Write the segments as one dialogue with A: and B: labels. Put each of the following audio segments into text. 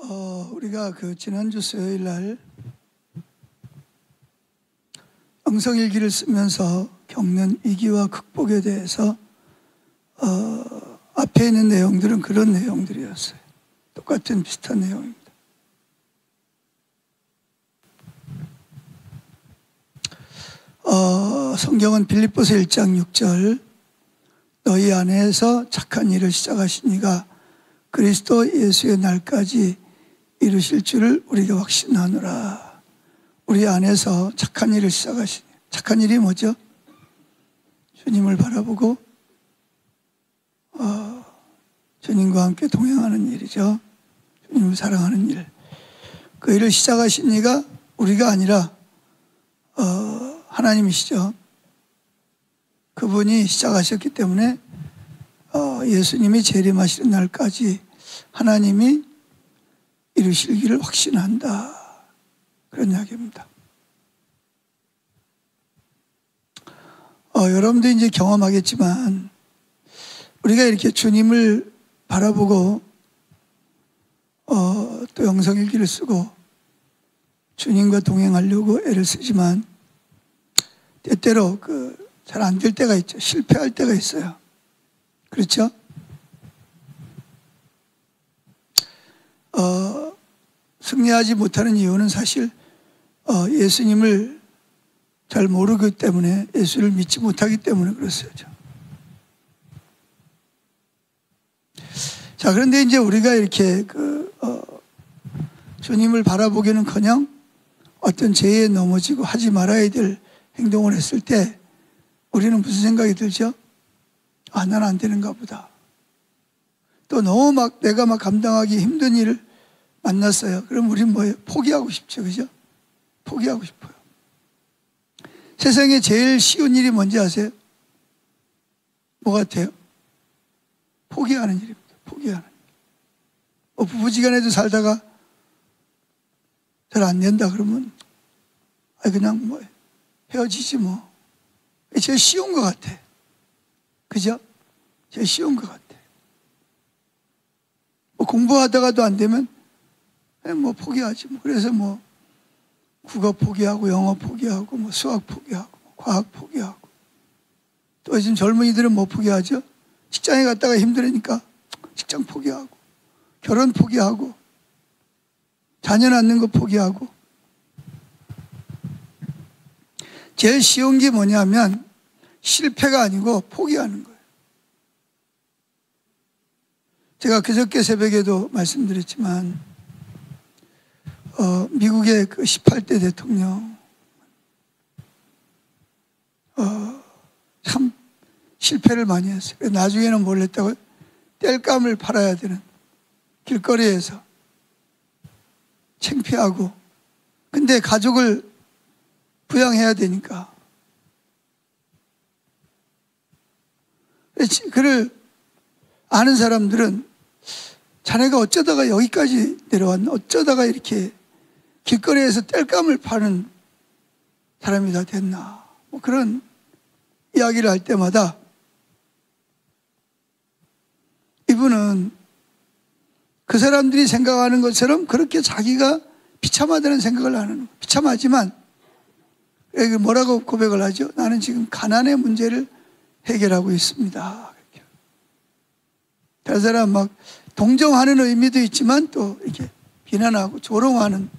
A: 우리가 지난주 수요일 날 영성일기를 쓰면서 겪는 위기와 극복에 대해서 앞에 있는 내용들은 그런 내용들이었어요. 똑같은 비슷한 내용입니다. 성경은 빌립보서 1장 6절 너희 안에서 착한 일을 시작하신 이가 그리스도 예수의 날까지 이루실 줄을 우리가 확신하노라. 우리 안에서 착한 일을 시작하신, 착한 일이 뭐죠? 주님을 바라보고 주님과 함께 동행하는 일이죠. 주님을 사랑하는 일. 그 일을 시작하신 이가 우리가 아니라 하나님이시죠. 그분이 시작하셨기 때문에 예수님이 재림하시는 날까지 하나님이 이루실 길을 확신한다. 그런 이야기입니다. 여러분도 이제 경험하겠지만 우리가 이렇게 주님을 바라보고 또 영성일기를 쓰고 주님과 동행하려고 애를 쓰지만 때때로 잘 안 될 때가 있죠. 실패할 때가 있어요. 그렇죠? 승리하지 못하는 이유는 사실 예수님을 잘 모르기 때문에, 예수를 믿지 못하기 때문에 그렇습니다. 자, 그런데 이제 우리가 이렇게 주님을 바라보기는커녕 어떤 죄에 넘어지고 하지 말아야 될 행동을 했을 때 우리는 무슨 생각이 들죠? 난 안 되는가 보다. 또 너무 내가 감당하기 힘든 일을 만났어요. 그럼 우리는 뭐예요? 포기하고 싶죠. 그죠? 포기하고 싶어요. 세상에 제일 쉬운 일이 뭔지 아세요? 뭐 같아요? 포기하는 일입니다. 포기하는 일. 부부지간에도 살다가 잘 안 된다 그러면 그냥 헤어지지 뭐. 제일 쉬운 것 같아. 그죠? 제일 쉬운 것 같아. 공부하다가도 안 되면 포기하지. 그래서 국어 포기하고 영어 포기하고 수학 포기하고 과학 포기하고. 또 요즘 젊은이들은 뭐 포기하죠? 직장에 갔다가 힘들으니까 직장 포기하고 결혼 포기하고 자녀 낳는 거 포기하고. 제일 쉬운 게 뭐냐면 실패가 아니고 포기하는 거예요. 제가 그저께 새벽에도 말씀드렸지만 미국의 18대 대통령 참 실패를 많이 했어요. 나중에는 뭘 했다고? 땔감을 팔아야 되는 길거리에서 창피하고, 근데 가족을 부양해야 되니까 그를 아는 사람들은 자네가 어쩌다가 여기까지 내려왔나? 어쩌다가 이렇게 길거리에서 땔감을 파는 사람이 다 됐나? 그런 이야기를 할 때마다 이분은 그 사람들이 생각하는 것처럼 그렇게 자기가 비참하다는 생각을 안 하는 거예요. 비참하지만 뭐라고 고백을 하죠? 나는 지금 가난의 문제를 해결하고 있습니다. 다른 사람 동정하는 의미도 있지만 또 이렇게 비난하고 조롱하는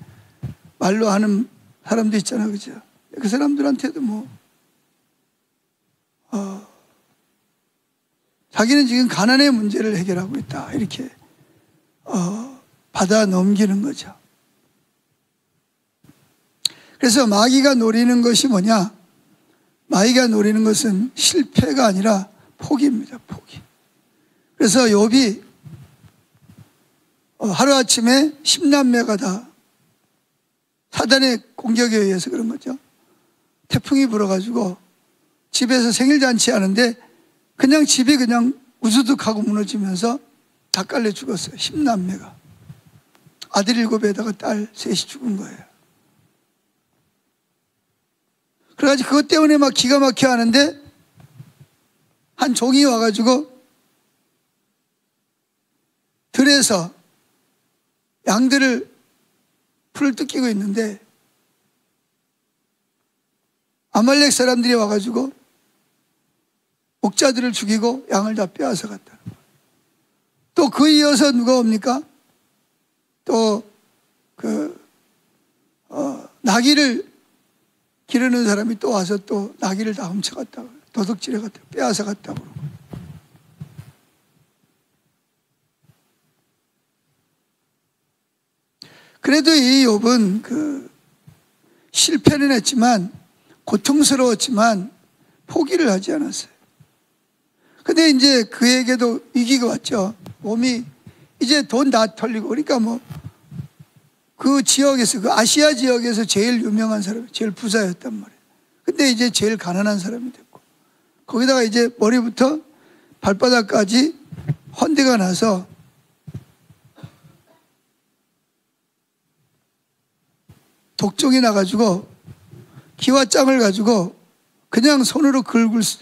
A: 말로 하는 사람도 있잖아요. 그죠? 그 사람들한테도 자기는 지금 가난의 문제를 해결하고 있다. 이렇게 받아 넘기는 거죠. 그래서 마귀가 노리는 것이 뭐냐? 마귀가 노리는 것은 실패가 아니라 포기입니다. 포기. 그래서 욥이 하루아침에 10남매가 다 사단의 공격에 의해서 그런 거죠. 태풍이 불어가지고 집에서 생일잔치 하는데 그냥 집이 그냥 우두둑하고 무너지면서 다 깔려 죽었어요. 10남매가. 아들 7에다가 딸 3이 죽은 거예요. 그래가지고 그것 때문에 기가 막혀 하는데 한 종이 와가지고 들에서 양들을 풀을 뜯기고 있는데 아말렉 사람들이 와가지고 목자들을 죽이고 양을 다 빼앗아 갔다. 또 그 이어서 누가 옵니까? 또 나귀를 기르는 사람이 또 와서 또 나귀를 다 훔쳐갔다, 도둑질해 갔다, 빼앗아 갔다고 그러고. 그래도 이 욥은 실패는 했지만, 고통스러웠지만 포기를 하지 않았어요. 근데 이제 그에게도 위기가 왔죠. 몸이 이제 돈 다 털리고, 그러니까 그 지역에서, 그 아시아 지역에서 제일 유명한 사람, 제일 부자였단 말이에요. 근데 이제 제일 가난한 사람이 됐고, 거기다가 이제 머리부터 발바닥까지 헌데가 나서 독종이 나가지고 기와장을 가지고 그냥 손으로 긁을 수,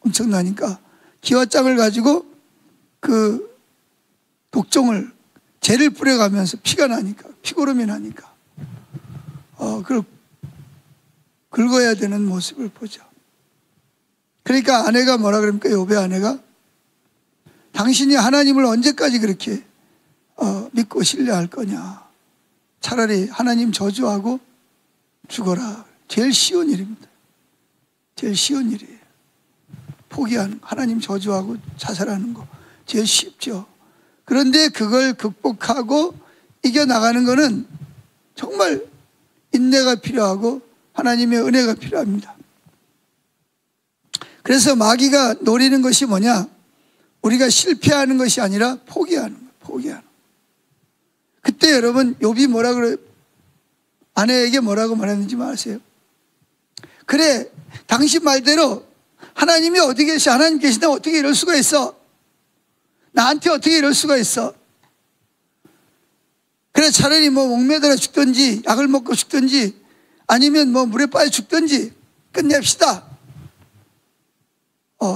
A: 엄청나니까 기와장을 가지고 그 독종을 재를 뿌려가면서 피가 나니까, 피고름이 나니까 그걸 긁어야 되는 모습을 보죠. 그러니까 아내가 뭐라 그럽니까? 욥의 아내가, 당신이 하나님을 언제까지 그렇게 믿고 신뢰할 거냐, 차라리 하나님 저주하고 죽어라. 제일 쉬운 일입니다. 제일 쉬운 일이에요. 포기하는, 하나님 저주하고 자살하는 거 제일 쉽죠. 그런데 그걸 극복하고 이겨나가는 거는 정말 인내가 필요하고 하나님의 은혜가 필요합니다. 그래서 마귀가 노리는 것이 뭐냐? 우리가 실패하는 것이 아니라 포기하는 거예요. 포기하는 거예요. 그때 여러분 욥이 뭐라 그래요? 아내에게 뭐라고 말했는지 아세요? 그래, 당신 말대로 하나님이 어디 계시? 하나님 계시다 어떻게 이럴 수가 있어? 나한테 어떻게 이럴 수가 있어? 그래, 차라리 목매달아 죽든지 약을 먹고 죽든지 아니면 물에 빠져 죽든지 끝냅시다.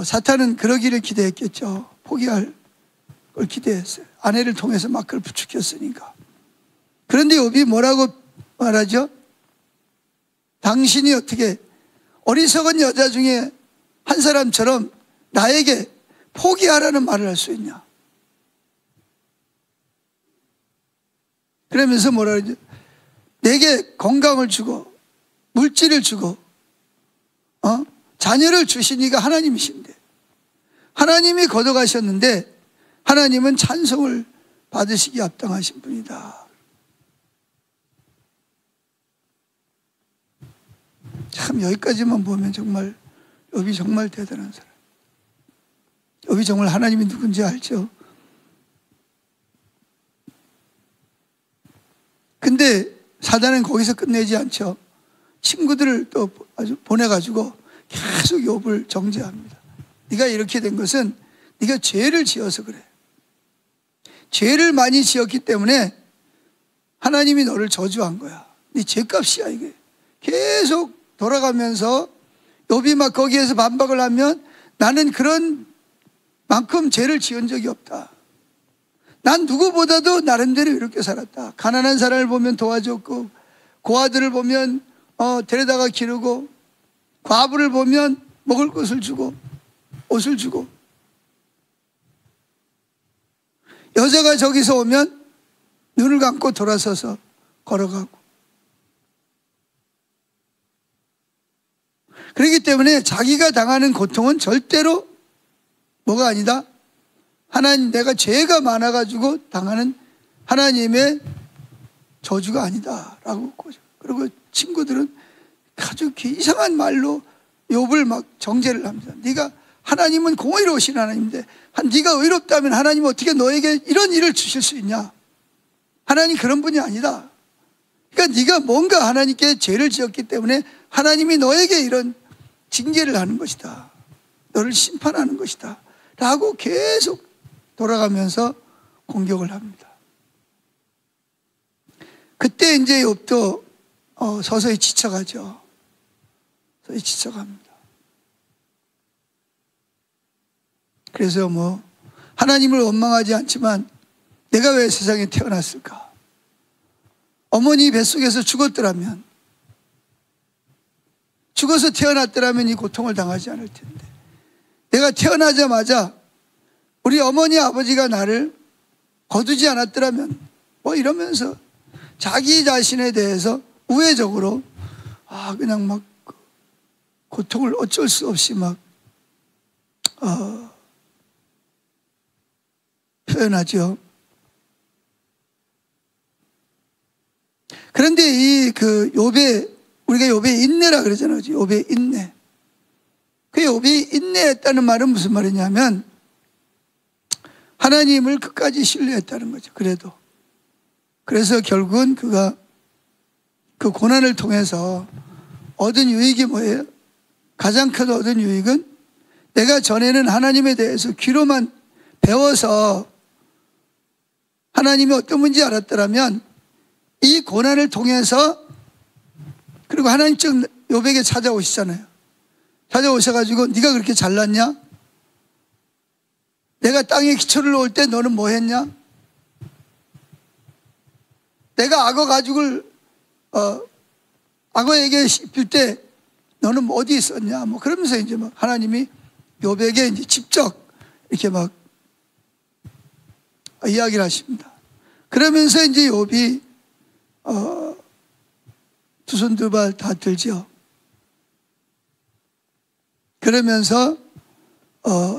A: 사탄은 그러기를 기대했겠죠. 포기할 걸 기대했어요. 아내를 통해서 막 그걸 부추겼으니까. 그런데 욥이 뭐라고 말하죠? 당신이 어떻게 어리석은 여자 중에 한 사람처럼 나에게 포기하라는 말을 할 수 있냐? 그러면서 뭐라 그러죠? 내게 건강을 주고 물질을 주고 자녀를 주신 이가 하나님이신데, 하나님이 걷어가셨는데 하나님은 찬송을 받으시기 합당하신 분이다. 참 여기까지만 보면 정말 욥이 정말 대단한 사람. 욥이 정말 하나님이 누군지 알죠. 근데 사단은 거기서 끝내지 않죠. 친구들을 또 아주 보내가지고 계속 욥을 정죄합니다. 네가 이렇게 된 것은 네가 죄를 지어서 그래. 죄를 많이 지었기 때문에 하나님이 너를 저주한 거야. 네 죄값이야 이게. 계속 돌아가면서 욥이 막 거기에서 반박을 하면, 나는 그런 만큼 죄를 지은 적이 없다. 난 누구보다도 나름대로 이렇게 살았다. 가난한 사람을 보면 도와줬고, 고아들을 보면 데려다가 기르고, 과부를 보면 먹을 것을 주고 옷을 주고, 여자가 저기서 오면 눈을 감고 돌아서서 걸어가고. 그렇기 때문에 자기가 당하는 고통은 절대로 뭐가 아니다? 하나님, 내가 죄가 많아가지고 당하는 하나님의 저주가 아니다 라고. 그리고 친구들은 아주 이상한 말로 욥을 막 정죄를 합니다. 네가, 하나님은 공의로우신 하나님인데 네가 의롭다면 하나님은 어떻게 너에게 이런 일을 주실 수 있냐? 하나님 그런 분이 아니다. 그러니까 네가 뭔가 하나님께 죄를 지었기 때문에 하나님이 너에게 이런 징계를 하는 것이다. 너를 심판하는 것이다 라고 계속 돌아가면서 공격을 합니다. 그때 이제 욥도 서서히 지쳐가죠. 서서히 지쳐갑니다. 그래서 하나님을 원망하지 않지만 내가 왜 세상에 태어났을까? 어머니 뱃속에서 죽었더라면, 죽어서 태어났더라면 이 고통을 당하지 않을 텐데, 내가 태어나자마자 우리 어머니 아버지가 나를 거두지 않았더라면 뭐 이러면서 자기 자신에 대해서 우회적으로 그냥 막 고통을 어쩔 수 없이 막 표현하죠. 그런데 이 욥의, 우리가 욥의 인내라 그러잖아요. 욥의 인내. 그 욥이 인내했다는 말은 무슨 말이냐면 하나님을 끝까지 신뢰했다는 거죠. 그래서 결국은 그가 그 고난을 통해서 얻은 유익이 뭐예요? 가장 큰 얻은 유익은 내가 전에는 하나님에 대해서 귀로만 배워서 하나님이 어떤 분인지 알았더라면 이 고난을 통해서, 그리고 하나님 즉 욥에게 찾아오시잖아요. 찾아오셔가지고 네가 그렇게 잘났냐? 내가 땅에 기초를 놓을 때 너는 뭐 했냐? 내가 악어 가죽을 악어에게 씹힐 때 너는 뭐 어디 있었냐? 뭐 그러면서 이제 막 하나님이 욥에게 이제 직접 이렇게 막 이야기를 하십니다. 그러면서 이제 욥이 두 손 두 발 다 들죠. 그러면서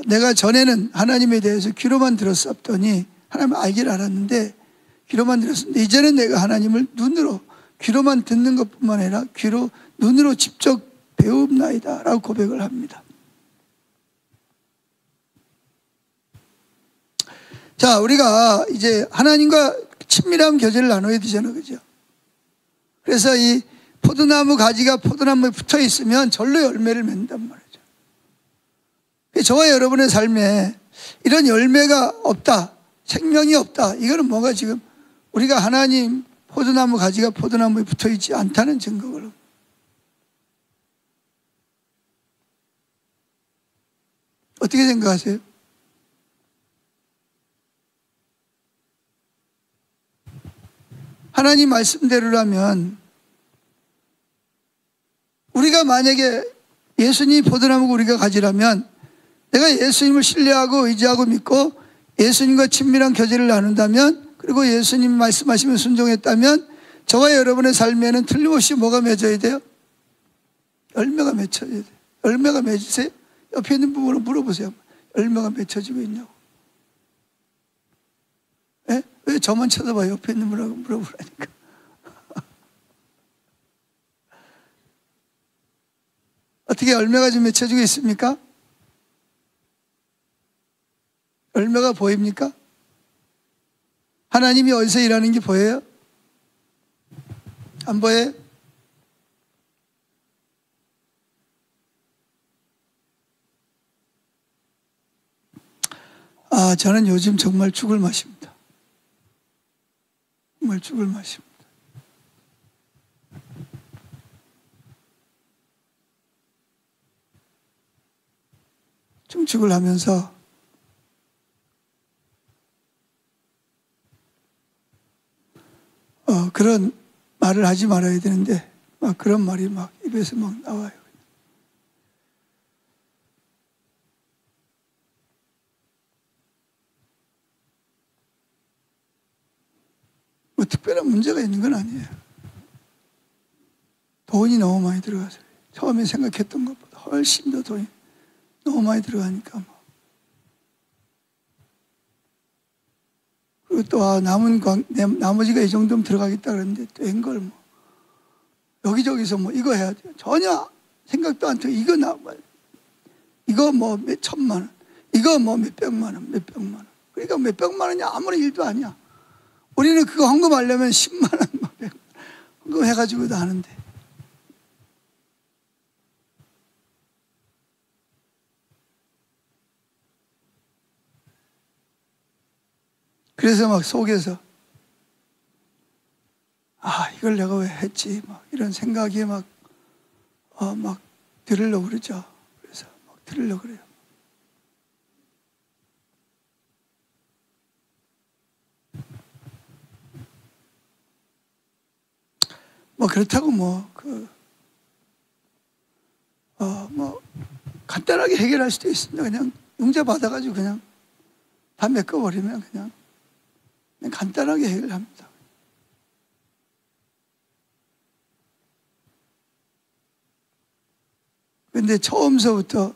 A: 내가 전에는 하나님에 대해서 귀로만 들었었더니 하나님을 알기를 알았는데 귀로만 들었었는데 이제는 내가 하나님을 눈으로, 귀로만 듣는 것뿐만 아니라 눈으로 직접 배웁나이다 라고 고백을 합니다. 자, 우리가 이제 하나님과 친밀한 교제를 나눠야 되잖아요. 그죠? 그래서 이 포도나무 가지가 포도나무에 붙어 있으면 절로 열매를 맺는단 말이죠. 저와 여러분의 삶에 이런 열매가 없다, 생명이 없다, 이거는 뭐가 지금 우리가 하나님 포도나무 가지가 포도나무에 붙어 있지 않다는 증거거든요. 어떻게 생각하세요? 하나님 말씀대로라면 우리가 만약에 예수님 포도나무가 우리가 가지라면 내가 예수님을 신뢰하고 의지하고 믿고 예수님과 친밀한 교제를 나눈다면, 그리고 예수님 말씀하시면 순종했다면 저와 여러분의 삶에는 틀림없이 뭐가 맺어야 돼요? 열매가 맺혀야 돼요. 열매가 맺으세요? 옆에 있는 부분을 물어보세요. 열매가 맺혀지고 있냐고. 네? 왜 저만 쳐다봐요? 옆에 있는 분하고 물어보라니까. 어떻게 열매가 좀 맺혀지고 있습니까? 열매가 보입니까? 하나님이 어디서 일하는 게 보여요? 안 보여요? 저는 요즘 정말 죽을 맛입니다. 정말 죽을 맛입니다. 중축을 하면서 그런 말을 하지 말아야 되는데 막 그런 말이 막 입에서 막 나와요. 뭐 특별한 문제가 있는 건 아니에요. 돈이 너무 많이 들어가서 처음에 생각했던 것보다 훨씬 더 돈이 너무 많이 들어가니까 뭐. 그리고 또 나머지가 이 정도면 들어가겠다 그랬는데 또 웬걸 뭐 여기저기서 뭐 이거 해야 돼요. 전혀 생각도 안 해요. 이거 뭐 몇 천만 원, 이거 뭐 몇 백만 원, 몇 백만 원. 그러니까 몇 백만 원이 아무런 일도 아니야. 우리는 그거 헌금하려면 10만 원, 뭐 100만 원 헌금해가지고도 하는데. 그래서 막 속에서 이걸 내가 왜 했지? 막 이런 생각이 막 들으려고 그러죠. 그래서 막 들으려고 그래요. 뭐 그렇다고 간단하게 해결할 수도 있습니다. 그냥 융자 받아가지고 그냥 다 메꿔버리면 그냥 간단하게 해결합니다. 그런데 처음서부터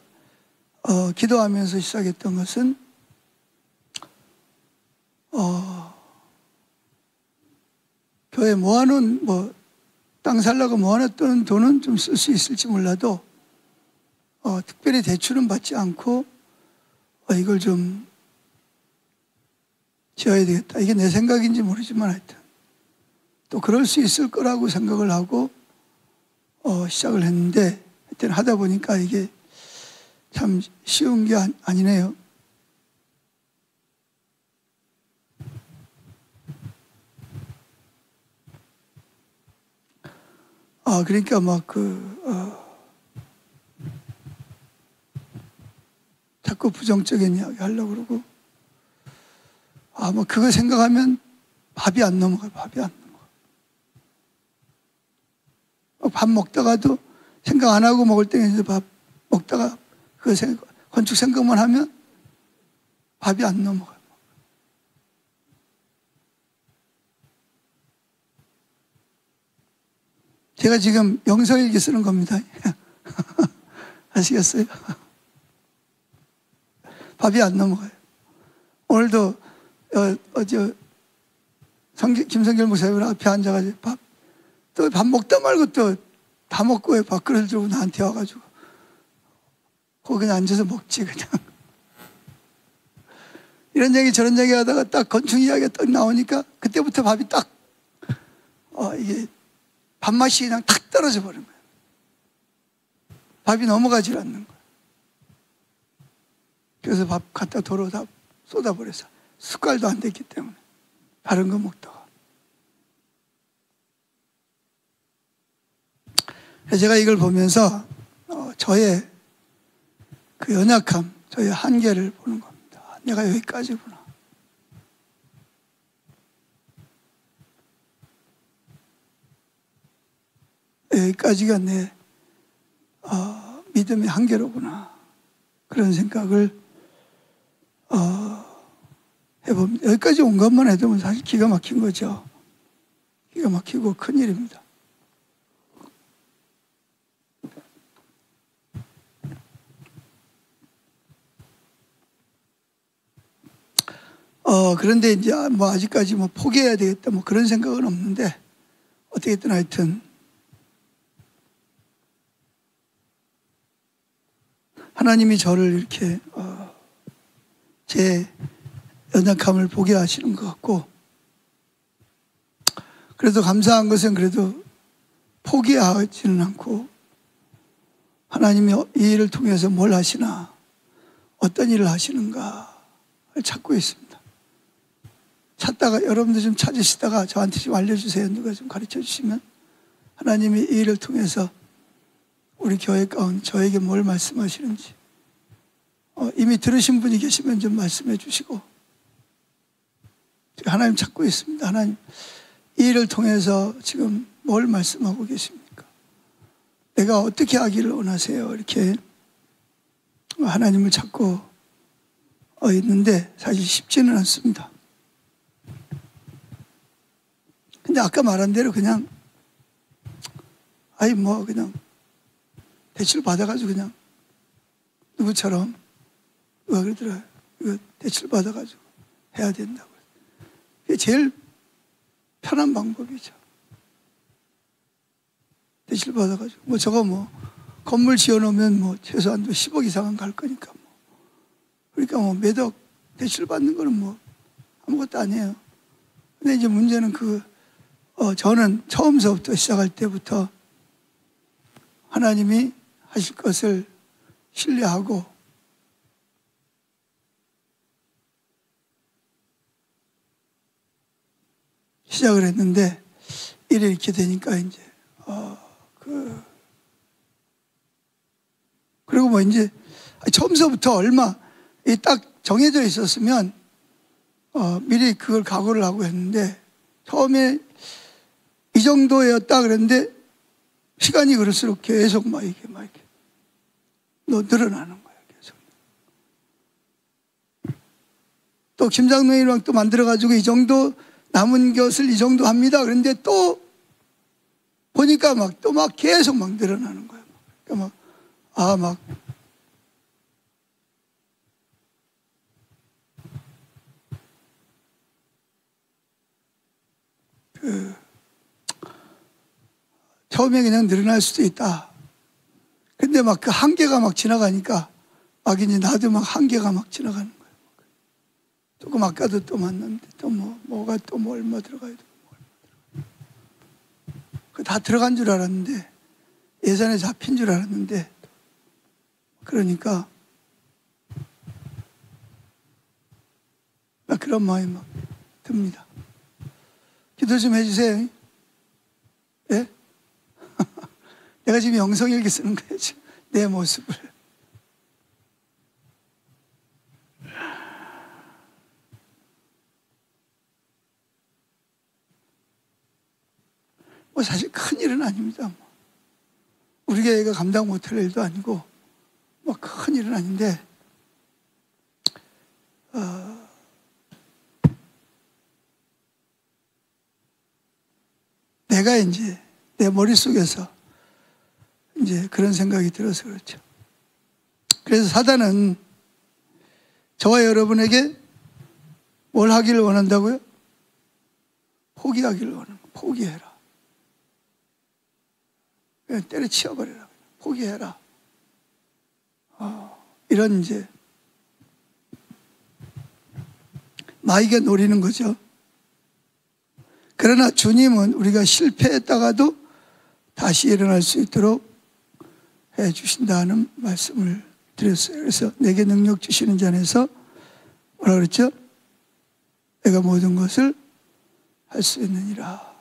A: 기도하면서 시작했던 것은 교회 모아놓은 땅 살라고 모아놨던 돈은 좀 쓸 수 있을지 몰라도 특별히 대출은 받지 않고 이걸 좀 지어야 되겠다. 이게 내 생각인지 모르지만 하여튼 또 그럴 수 있을 거라고 생각을 하고 시작을 했는데 하여튼 하다 보니까 이게 참 쉬운 게 아니네요. 그러니까 자꾸 부정적인 이야기 하려고 그러고, 그거 생각하면 밥이 안 넘어가요. 밥이 안 넘어가. 밥 먹다가도 생각 안 하고 먹을 때는 밥 먹다가 건축 생각만 하면 밥이 안 넘어가요. 제가 지금 영성일기 쓰는 겁니다. 아시겠어요? 밥이 안 넘어가요. 오늘도 김성길 목사님 앞에 앉아가지고 또 밥 먹다 말고 또 다 먹고 왜 밥그릇을 들고 나한테 와가지고 거기 그냥 앉아서 먹지 그냥. 이런 얘기 저런 얘기 하다가 딱 건축 이야기가 딱 나오니까 그때부터 밥이 딱 이게 밥맛이 그냥 탁 떨어져 버린 거예요. 밥이 넘어가질 않는 거예요. 그래서 밥 갖다 도로 다 쏟아버려서 숟갈도 안 됐기 때문에 다른 거 먹다가. 제가 이걸 보면서 저의 그 연약함, 저의 한계를 보는 겁니다. 내가 여기까지구나. 여기까지가 내 믿음의 한계로구나. 그런 생각을 해봅니다. 여기까지 온 것만 해도 사실 기가 막힌 거죠. 기가 막히고 큰일입니다. 그런데 이제 아직까지 포기해야 되겠다 그런 생각은 없는데 어떻게든 하여튼 하나님이 저를 이렇게 제 연약함을 보게 하시는 것 같고, 그래도 감사한 것은 그래도 포기하지는 않고 하나님이 이 일을 통해서 뭘 하시나, 어떤 일을 하시는가를 찾고 있습니다. 찾다가 여러분들 좀 찾으시다가 저한테 좀 알려주세요. 누가 좀 가르쳐 주시면 하나님이 이 일을 통해서 우리 교회 가운데 저에게 뭘 말씀하시는지 이미 들으신 분이 계시면 좀 말씀해 주시고, 하나님 찾고 있습니다. 하나님 이 일을 통해서 지금 뭘 말씀하고 계십니까? 내가 어떻게 하기를 원하세요? 이렇게 하나님을 찾고 있는데 사실 쉽지는 않습니다. 근데 아까 말한 대로 그냥 그냥 대출 받아가지고 그냥 누구처럼 누가 그러더라, 이거 대출 받아가지고 해야 된다고. 그게 제일 편한 방법이죠. 대출 받아가지고 저거 건물 지어놓으면 최소한 10억 이상은 갈 거니까 그러니까 매덕 대출 받는 거는 아무것도 아니에요. 근데 이제 문제는 저는 처음서부터 시작할 때부터 하나님이 하실 것을 신뢰하고 시작을 했는데 일이 이렇게 되니까 이제 그리고 이제 처음서부터 얼마 딱 정해져 있었으면 미리 그걸 각오를 하고 했는데 처음에 이 정도였다 그랬는데 시간이 그럴수록 계속 막 이렇게 늘어나는 거예요. 계속. 또 김장로님이랑 또 만들어가지고 이 정도 남은 것을 이 정도 합니다. 그런데 또 보니까 또 계속 늘어나는 거예요. 그러니까 처음에 그냥 늘어날 수도 있다. 근데 그 한계가 지나가니까 이제 나도 한계가 지나가는 거예요. 조금 아까도 또 만났는데 또 뭐가 또 얼마 들어가야 되고 다 들어간 줄 알았는데 예산에 잡힌 줄 알았는데 그러니까 그런 마음이 듭니다. 기도 좀 해주세요. 예? 내가 지금 영성일기 쓰는 거예요. 지금 내 모습을. 사실 큰 일은 아닙니다. 우리 교회가 감당 못할 일도 아니고 큰 일은 아닌데 내가 이제 내 머릿속에서 이제 그런 생각이 들어서 그렇죠. 그래서 사단은 저와 여러분에게 뭘 하기를 원한다고요? 포기하기를 원하는 거예요. 포기해라. 그냥 때려치워버려라. 포기해라. 이런 이제 마귀가 노리는 거죠. 그러나 주님은 우리가 실패했다가도 다시 일어날 수 있도록 해 주신다는 말씀을 드렸어요. 그래서 내게 능력 주시는 자 안에서 뭐라 그랬죠? 내가 모든 것을 할 수 있느니라.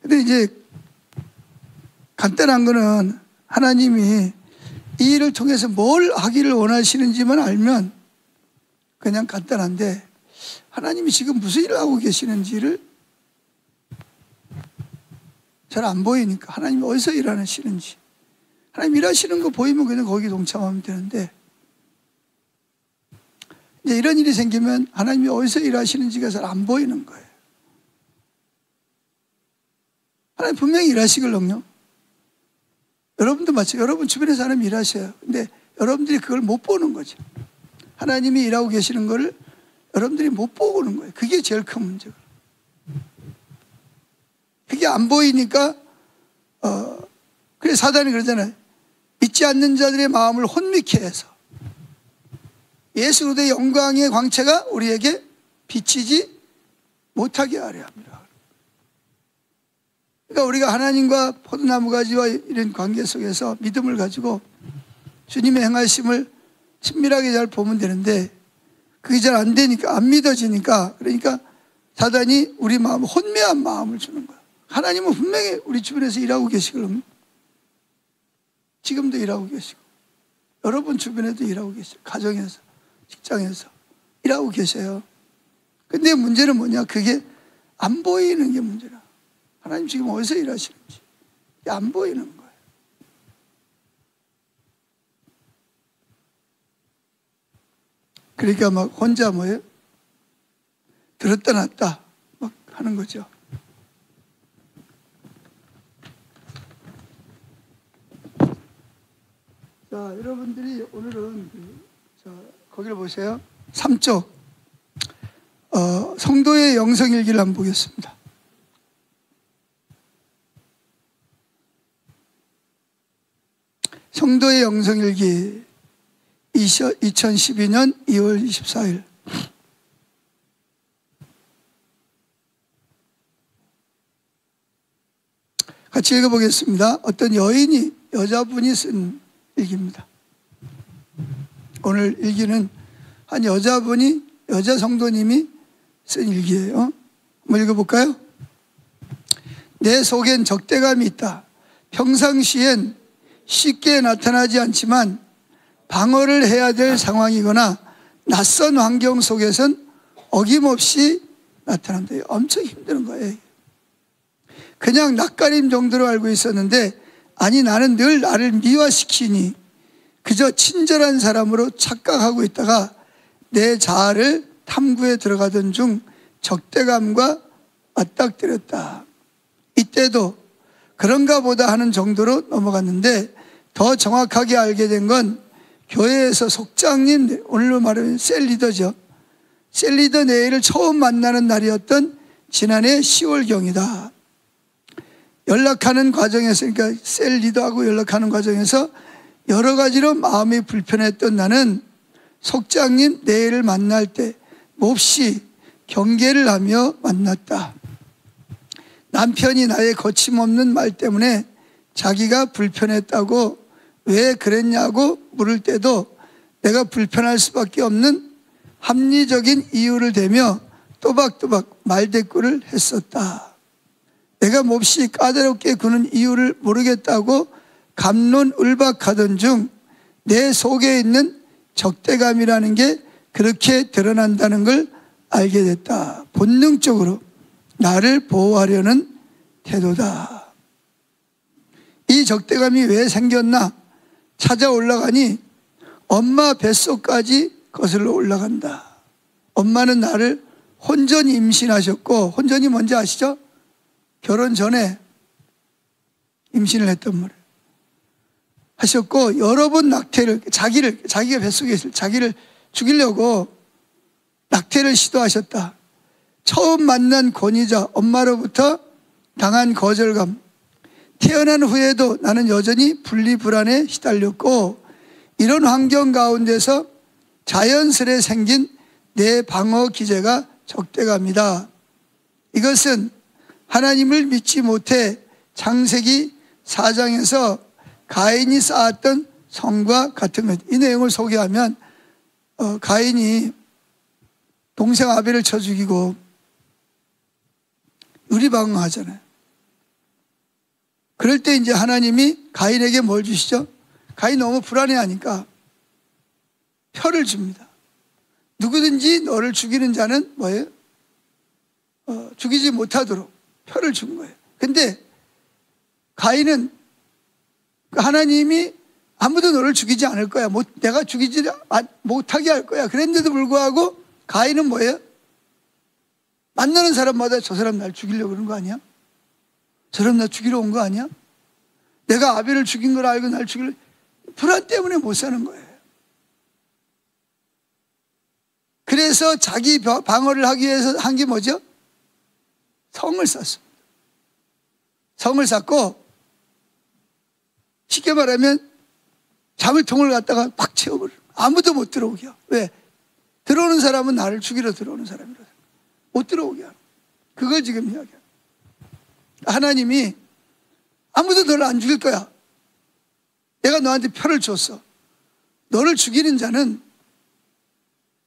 A: 근데 이제 간단한 거는 하나님이 이 일을 통해서 뭘 하기를 원하시는지만 알면 그냥 간단한데 하나님이 지금 무슨 일을 하고 계시는지를 잘 안 보이니까 하나님이 어디서 일하시는지 하나님 일하시는 거 보이면 그냥 거기 동참하면 되는데 이제 이런 일이 생기면 하나님이 어디서 일하시는지가 잘 안 보이는 거예요. 하나님 분명히 일하시거든요. 여러분도 마찬가지예요. 여러분 주변에 사람이 일하셔요. 근데 여러분들이 그걸 못 보는 거죠. 하나님이 일하고 계시는 거를 여러분들이 못 보고는 거예요. 그게 제일 큰 문제가. 그게 안 보이니까 그래 사단이 그러잖아요. 믿지 않는 자들의 마음을 혼미케 해서 예수 그리스도의 영광의 광채가 우리에게 비치지 못하게 하려 합니다. 그러니까 우리가 하나님과 포도나무 가지와 이런 관계 속에서 믿음을 가지고 주님의 행하심을 친밀하게 잘 보면 되는데 그게 잘 안 되니까 안 믿어지니까 그러니까 사단이 우리 마음 혼미한 마음을 주는 거야. 하나님은 분명히 우리 주변에서 일하고 계시거든요. 지금도 일하고 계시고 여러분 주변에도 일하고 계시고 가정에서 직장에서 일하고 계세요. 근데 문제는 뭐냐? 그게 안 보이는 게 문제라. 하나님 지금 어디서 일하시는지 안 보이는 거예요. 그러니까 혼자 뭐예요? 들었다 놨다 하는 거죠. 자, 여러분들이 오늘은 거기를 보세요. 3쪽 성도의 영성일기를 한번 보겠습니다. 성도의 영성일기 2012년 2월 24일 같이 읽어보겠습니다. 어떤 여자분이 쓴 일기입니다. 오늘 일기는 한 여자 성도님이 쓴 일기예요. 한번 읽어볼까요? 내 속엔 적대감이 있다. 평상시엔 쉽게 나타나지 않지만 방어를 해야 될 상황이거나 낯선 환경 속에선 어김없이 나타난다. 엄청 힘든 거예요. 그냥 낯가림 정도로 알고 있었는데, 아니 나는 늘 나를 미화시키니 그저 친절한 사람으로 착각하고 있다가 내 자아를 탐구에 들어가던 중 적대감과 맞닥뜨렸다. 이때도 그런가 보다 하는 정도로 넘어갔는데, 더 정확하게 알게 된 건 교회에서 속장님, 오늘로 말하면 셀리더죠. 셀리더 네일을 처음 만나는 날이었던 지난해 10월경이다. 연락하는 과정에서, 그러니까 셀리더하고 연락하는 과정에서 여러 가지로 마음이 불편했던 나는 속장님 네일을 만날 때 몹시 경계를 하며 만났다. 남편이 나의 거침없는 말 때문에 자기가 불편했다고 왜 그랬냐고 물을 때도 내가 불편할 수밖에 없는 합리적인 이유를 대며 또박또박 말대꾸를 했었다. 내가 몹시 까다롭게 구는 이유를 모르겠다고 갑론을박하던 중 내 속에 있는 적대감이라는 게 그렇게 드러난다는 걸 알게 됐다. 본능적으로 나를 보호하려는 태도다. 이 적대감이 왜 생겼나 찾아 올라가니 엄마 뱃속까지 거슬러 올라간다. 엄마는 나를 혼전 임신하셨고, 혼전이 뭔지 아시죠? 결혼 전에 임신을 했단 말이에요. 하셨고, 여러 번 낙태를, 자기가 뱃속에 있을 자기를 죽이려고 낙태를 시도하셨다. 처음 만난 권위자 엄마로부터 당한 거절감, 태어난 후에도 나는 여전히 분리불안에 시달렸고, 이런 환경 가운데서 자연스레 생긴 내 방어 기제가 적대감이다. 이것은 하나님을 믿지 못해 창세기 4장에서 가인이 쌓았던 성과 같은 것. 이 내용을 소개하면 가인이 동생 아벨을 쳐 죽이고 유리방어하잖아요. 그럴 때 이제 하나님이 가인에게 뭘 주시죠? 가인 너무 불안해하니까 표를 줍니다. 누구든지 너를 죽이는 자는 뭐예요? 죽이지 못하도록 표를 준 거예요. 근데 가인은 하나님이 아무도 너를 죽이지 않을 거야. 내가 죽이지 못하게 할 거야. 그랬는데도 불구하고 가인은 뭐예요? 만나는 사람마다 저 사람 날 죽이려고 그러는 거 아니야? 저 사람 나 죽이러 온 거 아니야? 내가 아벨을 죽인 걸 알고 날 죽이려, 불안 때문에 못 사는 거예요. 그래서 자기 방어를 하기 위해서 한 게 뭐죠? 성을 쌓습니다. 성을 쌓고 쉽게 말하면 자물통을 갖다가 팍 채워버려. 아무도 못 들어오게. 왜? 들어오는 사람은 나를 죽이러 들어오는 사람이라서 못 들어오게 하는. 그걸 지금 이야기해요. 하나님이 아무도 너를 안 죽일 거야. 내가 너한테 표를 줬어. 너를 죽이는 자는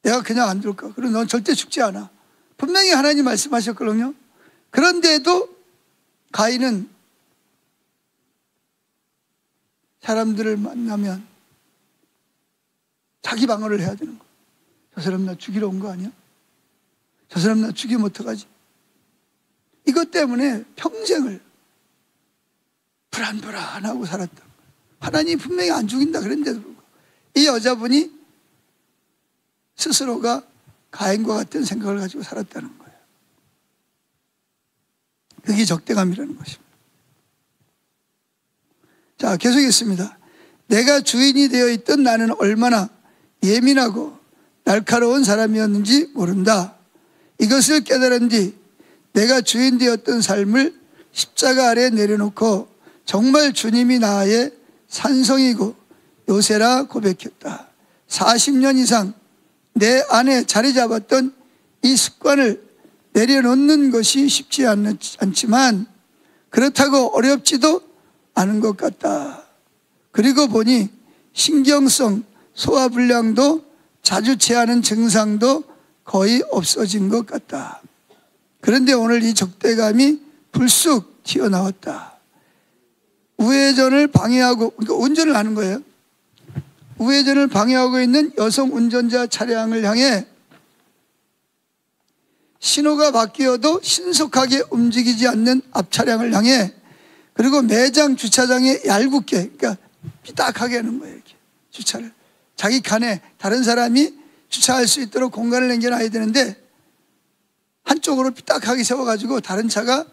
A: 내가 그냥 안 둘 거야. 그리고 넌 절대 죽지 않아. 분명히 하나님 말씀하셨거든요. 그런데도 가인은 사람들을 만나면 자기 방어를 해야 되는 거야. 저 사람 나 죽이러 온 거 아니야? 저 사람 나 죽이면 어떡하지? 이것 때문에 평생을 불안불안하고 살았다. 하나님이 분명히 안 죽인다 그랬는데도 불구하고 이 여자분이 스스로가 가인과 같은 생각을 가지고 살았다는 거예요. 그게 적대감이라는 것입니다. 자, 계속했습니다. 내가 주인이 되어 있던 나는 얼마나 예민하고 날카로운 사람이었는지 모른다. 이것을 깨달은 뒤 내가 주인 되었던 삶을 십자가 아래 내려놓고 정말 주님이 나의 산성이고 요새라 고백했다. 40년 이상 내 안에 자리 잡았던 이 습관을 내려놓는 것이 쉽지 않지만 그렇다고 어렵지도 않은 것 같다. 그리고 보니 신경성 소화불량도 자주 체하는 증상도 거의 없어진 것 같다. 그런데 오늘 이 적대감이 불쑥 튀어나왔다. 우회전을 방해하고, 그러니까 운전을 하는 거예요. 우회전을 방해하고 있는 여성 운전자 차량을 향해 신호가 바뀌어도 신속하게 움직이지 않는 앞차량을 향해, 그리고 매장 주차장에 얄궂게, 그러니까 삐딱하게 하는 거예요. 이렇게 주차를 자기 칸에 다른 사람이 주차할 수 있도록 공간을 남겨놔야 되는데 한쪽으로 삐딱하게 세워가지고 다른 차가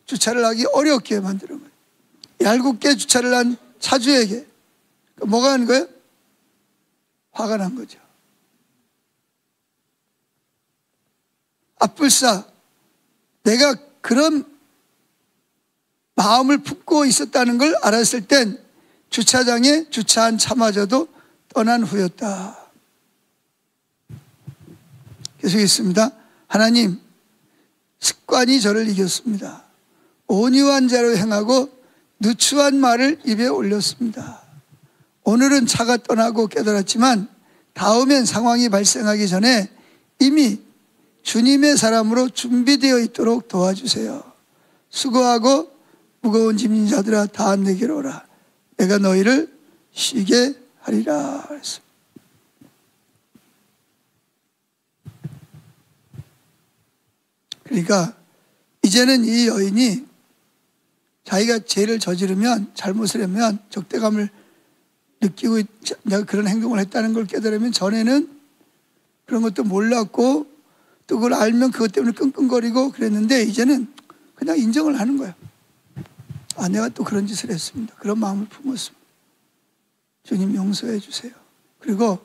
A: 주차를 하기 어렵게 만드는 거예요. 얄궂게 주차를 한 차주에게 뭐가 한 거예요? 화가 난 거죠. 앞불사, 내가 그런 마음을 품고 있었다는 걸 알았을 땐 주차장에 주차한 차마저도 떠난 후였다. 계속 있습니다. 하나님, 습관이 저를 이겼습니다. 온유한 자로 행하고 누추한 말을 입에 올렸습니다. 오늘은 차가 떠나고 깨달았지만 다음엔 상황이 발생하기 전에 이미 주님의 사람으로 준비되어 있도록 도와주세요. 수고하고 무거운 짐진 자들아 다 내게로 오라. 내가 너희를 쉬게 하리라. 그러니까 이제는 이 여인이 자기가 죄를 저지르면, 잘못을 하면 적대감을 느끼고 내가 그런 행동을 했다는 걸 깨달으면, 전에는 그런 것도 몰랐고 또 그걸 알면 그것 때문에 끙끙거리고 그랬는데 이제는 그냥 인정을 하는 거야. 아, 내가 또 그런 짓을 했습니다. 그런 마음을 품었습니다. 주님 용서해 주세요. 그리고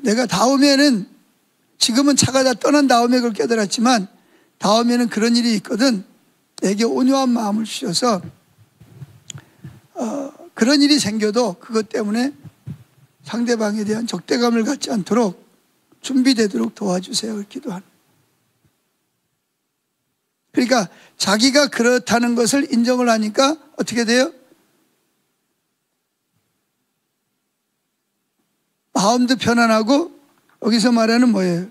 A: 내가 다음에는, 지금은 차가 다 떠난 다음에 그걸 깨달았지만 다음에는 그런 일이 있거든. 내게 온유한 마음을 주셔서 그런 일이 생겨도 그것 때문에 상대방에 대한 적대감을 갖지 않도록 준비되도록 도와주세요. 기도하는. 그러니까 자기가 그렇다는 것을 인정을 하니까 어떻게 돼요? 마음도 편안하고, 여기서 말하는 뭐예요?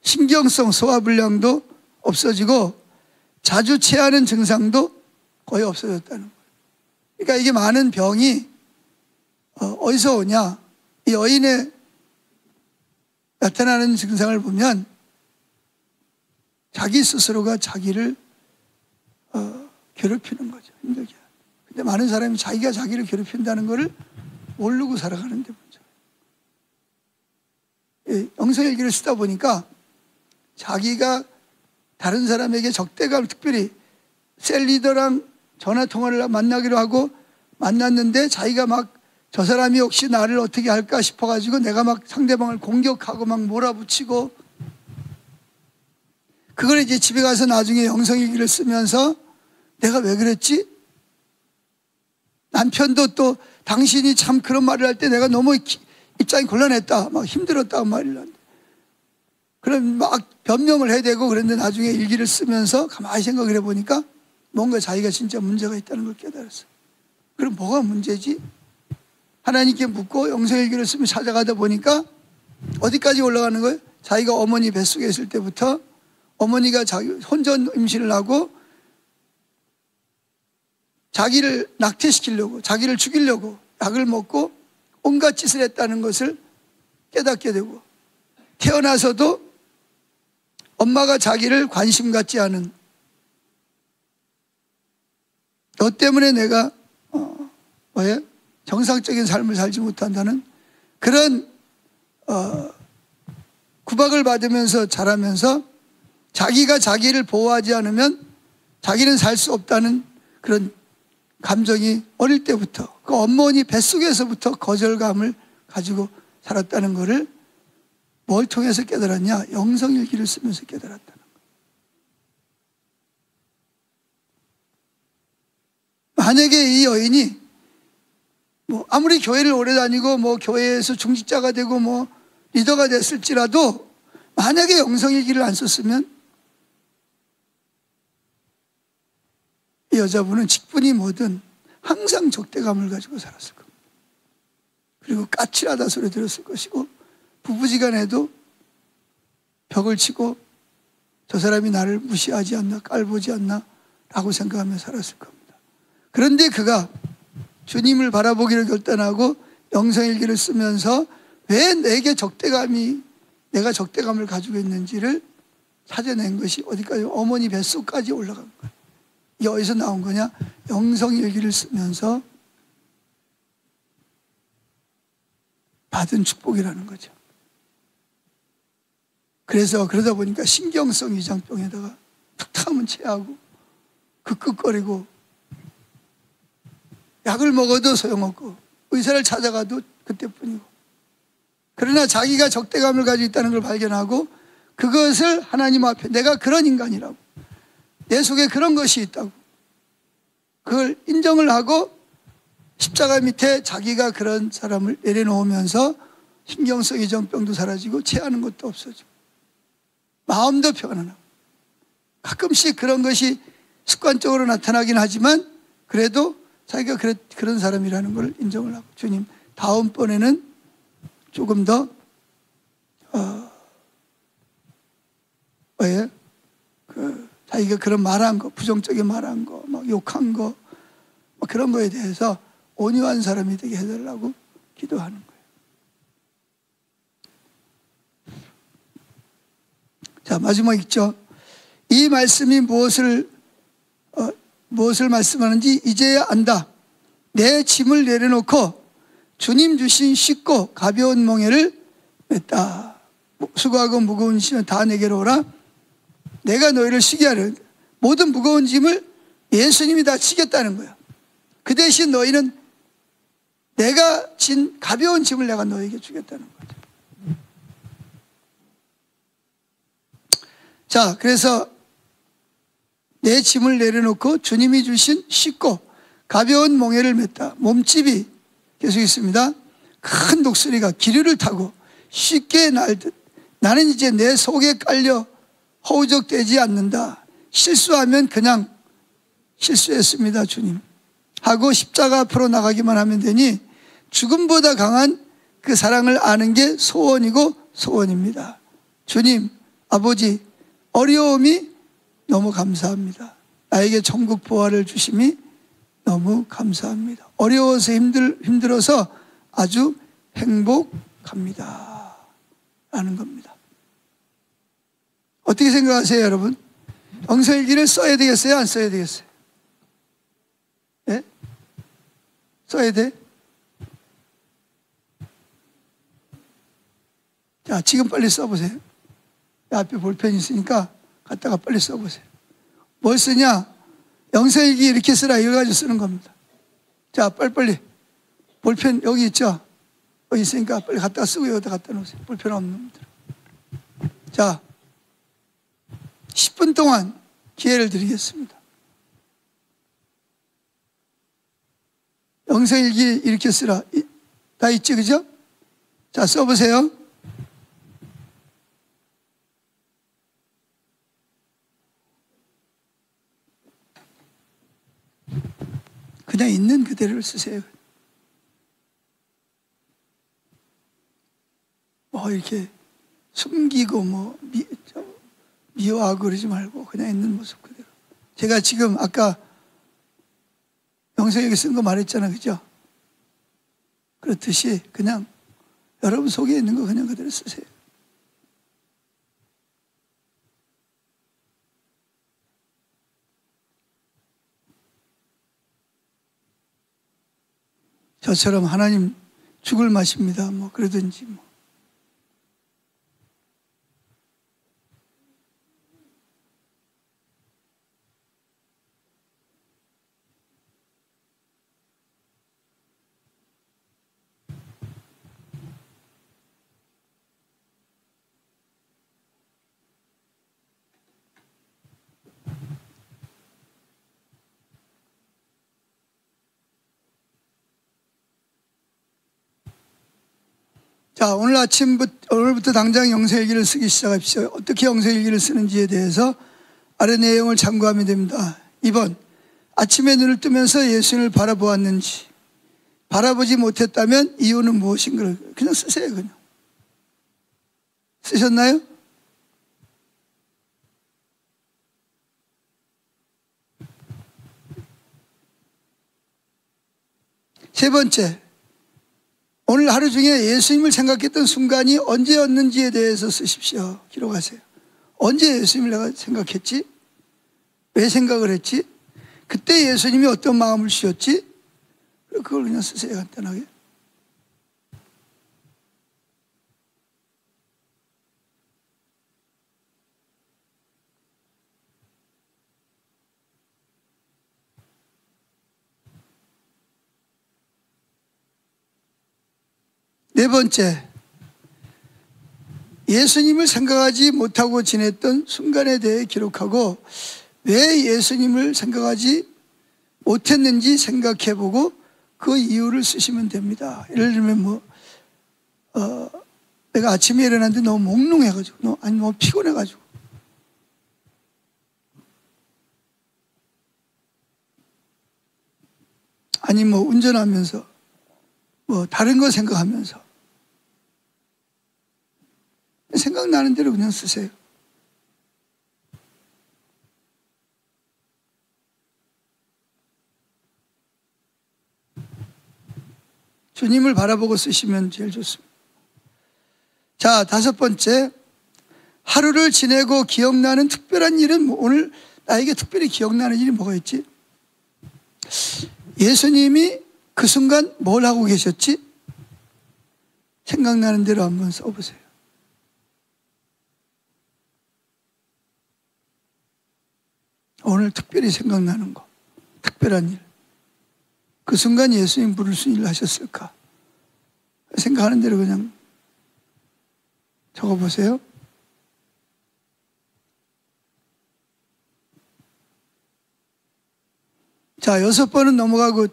A: 신경성 소화불량도 없어지고 자주 체하는 증상도 거의 없어졌다는 거예요. 그러니까 이게 많은 병이 어디서 오냐? 이 여인의 나타나는 증상을 보면 자기 스스로가 자기를 괴롭히는 거죠. 힘들게. 근데 많은 사람이 자기가 자기를 괴롭힌다는 것을 모르고 살아가는데 문제. 영성일기를 쓰다 보니까 자기가 다른 사람에게 적대감, 특별히 셀 리더랑 전화통화를 만나기로 하고 만났는데 자기가 막 저 사람이 혹시 나를 어떻게 할까 싶어가지고 내가 막 상대방을 공격하고 막 몰아붙이고, 그걸 이제 집에 가서 나중에 영성일기를 쓰면서 내가 왜 그랬지? 남편도 또 당신이 참 그런 말을 할 때 내가 너무 입장이 곤란했다, 막 힘들었다 말을 하는데, 그럼 막 변명을 해야 되고 그랬는데 나중에 일기를 쓰면서 가만히 생각을 해보니까 뭔가 자기가 진짜 문제가 있다는 걸 깨달았어요. 그럼 뭐가 문제지? 하나님께 묻고 영성일기를 쓰며 찾아가다 보니까 어디까지 올라가는 거예요? 자기가 어머니 뱃속에 있을 때부터 어머니가 자기 혼전 임신을 하고 자기를 낙태시키려고, 자기를 죽이려고 약을 먹고 온갖 짓을 했다는 것을 깨닫게 되고, 태어나서도 엄마가 자기를 관심 갖지 않은, 너 때문에 내가 정상적인 삶을 살지 못한다는 그런 구박을 받으면서 자라면서 자기가 자기를 보호하지 않으면 자기는 살 수 없다는 그런 감정이 어릴 때부터, 그 어머니 뱃속에서부터 거절감을 가지고 살았다는 것을 뭘 통해서 깨달았냐? 영성일기를 쓰면서 깨달았다는 거예요. 만약에 이 여인이 아무리 교회를 오래 다니고 교회에서 중직자가 되고 리더가 됐을지라도 만약에 영성일기를 안 썼으면 이 여자분은 직분이 뭐든 항상 적대감을 가지고 살았을 겁니다. 그리고 까칠하다 소리 들었을 것이고, 부부지간에도 벽을 치고 저 사람이 나를 무시하지 않나, 깔보지 않나 라고 생각하며 살았을 겁니다. 그런데 그가 주님을 바라보기를 결단하고 영성일기를 쓰면서 왜 내게 적대감이 내가 적대감을 가지고 있는지를 찾아낸 것이 어디까지? 어머니 뱃속까지 올라간 거예요. 이게 어디서 나온 거냐? 영성일기를 쓰면서 받은 축복이라는 거죠. 그래서 그러다 보니까 신경성 위장병에다가 탁탁하면 체하고 극극거리고 약을 먹어도 소용없고 의사를 찾아가도 그때뿐이고, 그러나 자기가 적대감을 가지고 있다는 걸 발견하고 그것을 하나님 앞에 내가 그런 인간이라고, 내 속에 그런 것이 있다고 그걸 인정을 하고 십자가 밑에 자기가 그런 사람을 내려놓으면서 신경성 이전병도 사라지고 체하는 것도 없어지고 마음도 편안하고, 가끔씩 그런 것이 습관적으로 나타나긴 하지만 그래도 자기가 그런 사람이라는 걸 인정을 하고, 주님 다음번에는 조금 더 자기가 그런 말한 거, 부정적인 말한 거, 막 욕한 거, 막 그런 거에 대해서 온유한 사람이 되게 해달라고 기도하는 거예요. 자, 마지막 있죠. 이 말씀이 무엇을 말씀하는지 이제야 안다. 내 짐을 내려놓고 주님 주신 쉽고 가벼운 멍에를 맸다. 수고하고 무거운 짐을 다 내게로 오라. 내가 너희를 쉬게 하려. 모든 무거운 짐을 예수님이 다 지겠다는 거예요. 그 대신 너희는 내가 진 가벼운 짐을 내가 너에게 주겠다는 거죠. 자, 그래서 내 짐을 내려놓고 주님이 주신 쉽고 가벼운 멍에를 맸다. 몸집이 계속 있습니다. 큰 독수리가 기류를 타고 쉽게 날듯 나는 이제 내 속에 깔려 허우적대지 않는다. 실수하면 그냥 실수했습니다, 주님 하고 십자가 앞으로 나가기만 하면 되니 죽음보다 강한 그 사랑을 아는 게 소원이고 소원입니다. 주님, 아버지, 어려움이 너무 감사합니다. 나에게 천국 보화를 주심이 너무 감사합니다. 어려워서 힘들어서 아주 행복합니다 라는 겁니다. 어떻게 생각하세요, 여러분? 영성일기를 써야 되겠어요, 안 써야 되겠어요? 예? 써야 돼? 자, 지금 빨리 써보세요. 앞에 볼펜이 있으니까 갖다가 빨리 써보세요. 뭘 쓰냐? 영성일기 이렇게 쓰라, 이거 가지고 쓰는 겁니다. 자, 빨리빨리. 볼펜 여기 있죠? 여기 있으니까 빨리 갖다가 쓰고 여기다 갖다 놓으세요. 볼펜 없는 분들. 자, 10분 동안 기회를 드리겠습니다. 영성일기 이렇게 쓰라. 다 있지, 그죠? 자, 써보세요. 그냥 있는 그대로를 쓰세요. 뭐 이렇게 숨기고 뭐 미워하고 그러지 말고 그냥 있는 모습 그대로. 제가 지금 아까 영성일기 쓴 거 말했잖아요, 그죠? 그렇듯이 그냥 여러분 속에 있는 거 그냥 그대로 쓰세요. 저처럼 하나님 죽을 맛입니다, 뭐 그러든지 뭐. 자, 오늘부터 당장 영성일기를 쓰기 시작합시다. 어떻게 영성일기를 쓰는지에 대해서 아래 내용을 참고하면 됩니다. 2번, 아침에 눈을 뜨면서 예수님을 바라보았는지, 바라보지 못했다면 이유는 무엇인가. 그냥 쓰세요, 그냥. 쓰셨나요? 세 번째, 오늘 하루 중에 예수님을 생각했던 순간이 언제였는지에 대해서 쓰십시오. 기록하세요. 언제 예수님을 내가 생각했지? 왜 생각을 했지? 그때 예수님이 어떤 마음을 주셨지? 그걸 그냥 쓰세요. 간단하게. 네 번째, 예수님을 생각하지 못하고 지냈던 순간에 대해 기록하고 왜 예수님을 생각하지 못했는지 생각해보고 그 이유를 쓰시면 됩니다. 예를 들면 내가 아침에 일어났는데 너무 몽롱해가지고 아니 너무 피곤해가지고 아니 운전하면서 다른 거 생각하면서 생각나는 대로 그냥 쓰세요. 주님을 바라보고 쓰시면 제일 좋습니다. 자, 다섯 번째, 하루를 지내고 기억나는 특별한 일은 오늘 나에게 특별히 기억나는 일이 뭐가 있지? 예수님이 그 순간 뭘 하고 계셨지? 생각나는 대로 한번 써보세요. 오늘 특별히 생각나는 거, 특별한 일. 그 순간 예수님 무슨 일을 하셨을까? 생각하는 대로 그냥 적어보세요. 자, 6번은 넘어가고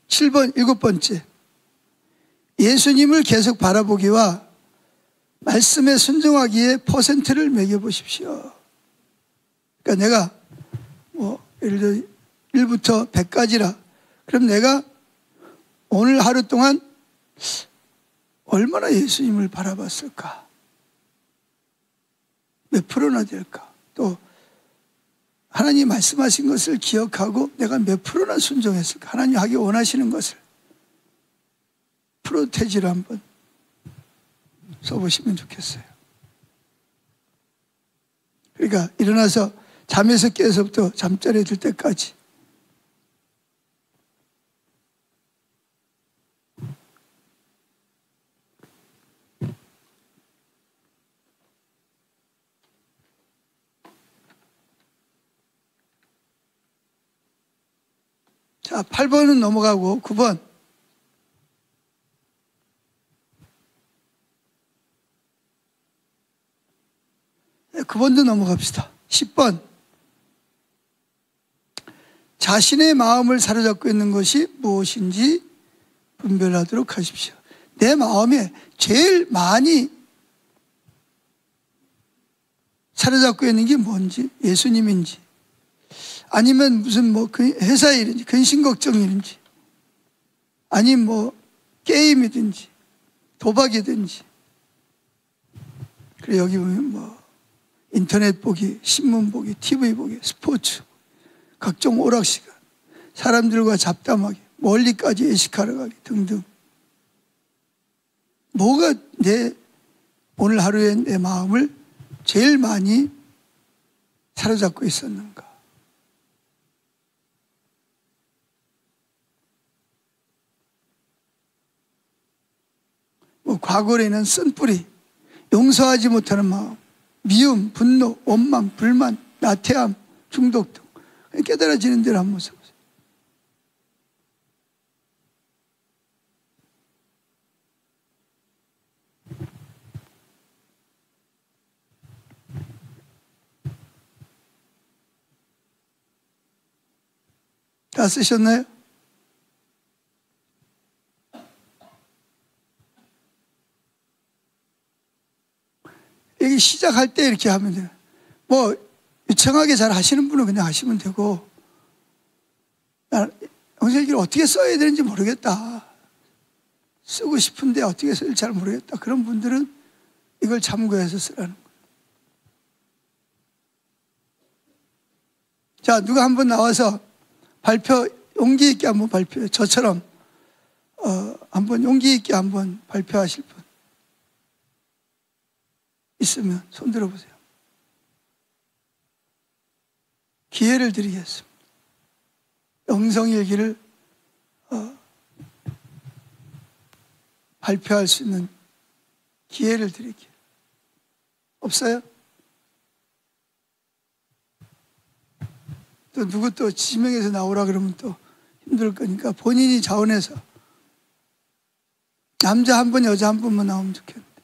A: 7번, 7번째. 예수님을 계속 바라보기와 말씀에 순종하기에 퍼센트를 매겨보십시오. 그러니까 내가 예를 들어 1부터 100까지라. 그럼 내가 오늘 하루 동안 얼마나 예수님을 바라봤을까? 몇 프로나 될까? 또 하나님 말씀하신 것을 기억하고 내가 몇 프로나 순종했을까? 하나님 하기 원하시는 것을 프로테지로 한번 써보시면 좋겠어요. 그러니까 일어나서 잠에서 깨서부터 잠자리에 들 때까지 자, 8번은 넘어가고 9번. 네, 9번도 넘어갑시다. 10번. 자신의 마음을 사로잡고 있는 것이 무엇인지 분별하도록 하십시오. 내 마음에 제일 많이 사로잡고 있는 게 뭔지, 예수님인지, 아니면 무슨 회사 일인지, 근심 걱정이든지, 아니면 게임이든지, 도박이든지. 그리고 여기 보면 인터넷 보기, 신문 보기, TV 보기, 스포츠, 각종 오락시간, 사람들과 잡담하기, 멀리까지 외식하러 가기 등등. 뭐가 오늘 하루에 내 마음을 제일 많이 사로잡고 있었는가? 과거에는 쓴뿌리, 용서하지 못하는 마음, 미움, 분노, 원망, 불만, 나태함, 중독 등 깨달아지는 대로 한번 써보세요. 다 쓰셨나요? 여기 시작할 때 이렇게 하면 돼요. 유창하게 잘 하시는 분은 그냥 하시면 되고, 영세기를 어떻게 써야 되는지 모르겠다, 쓰고 싶은데 어떻게 써야 잘 모르겠다, 그런 분들은 이걸 참고해서 쓰라는 거예요. 자, 누가 한번 나와서 용기 있게 한번 발표해요. 저처럼 한번 용기 있게 한번 발표하실 분 있으면 손 들어보세요. 기회를 드리겠습니다. 영성일기를 발표할 수 있는 기회를 드릴게요. 없어요? 또 누구 또 지명해서 나오라 그러면 또 힘들 거니까 본인이 자원해서 남자 한 분, 여자 한 분만 나오면 좋겠는데.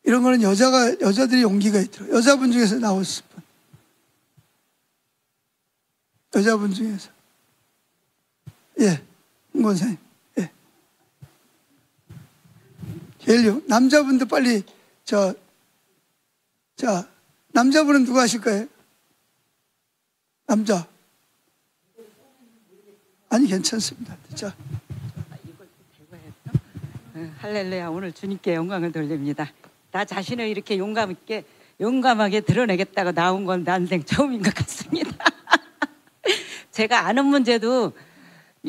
A: 이런 거는 여자들이 용기가 있더라고요. 여자분 중에서 나왔을 분. 여자분 중에서. 예, 홍 권사님. 예. 제일 남자분도 빨리, 남자분은 누가 하실 거예요? 남자. 아니, 괜찮습니다. 자.
B: 할렐루야. 오늘 주님께 영광을 돌립니다. 나 자신을 이렇게 용감하게 드러내겠다고 나온 건 난생 처음인 것 같습니다. 제가 아는 문제도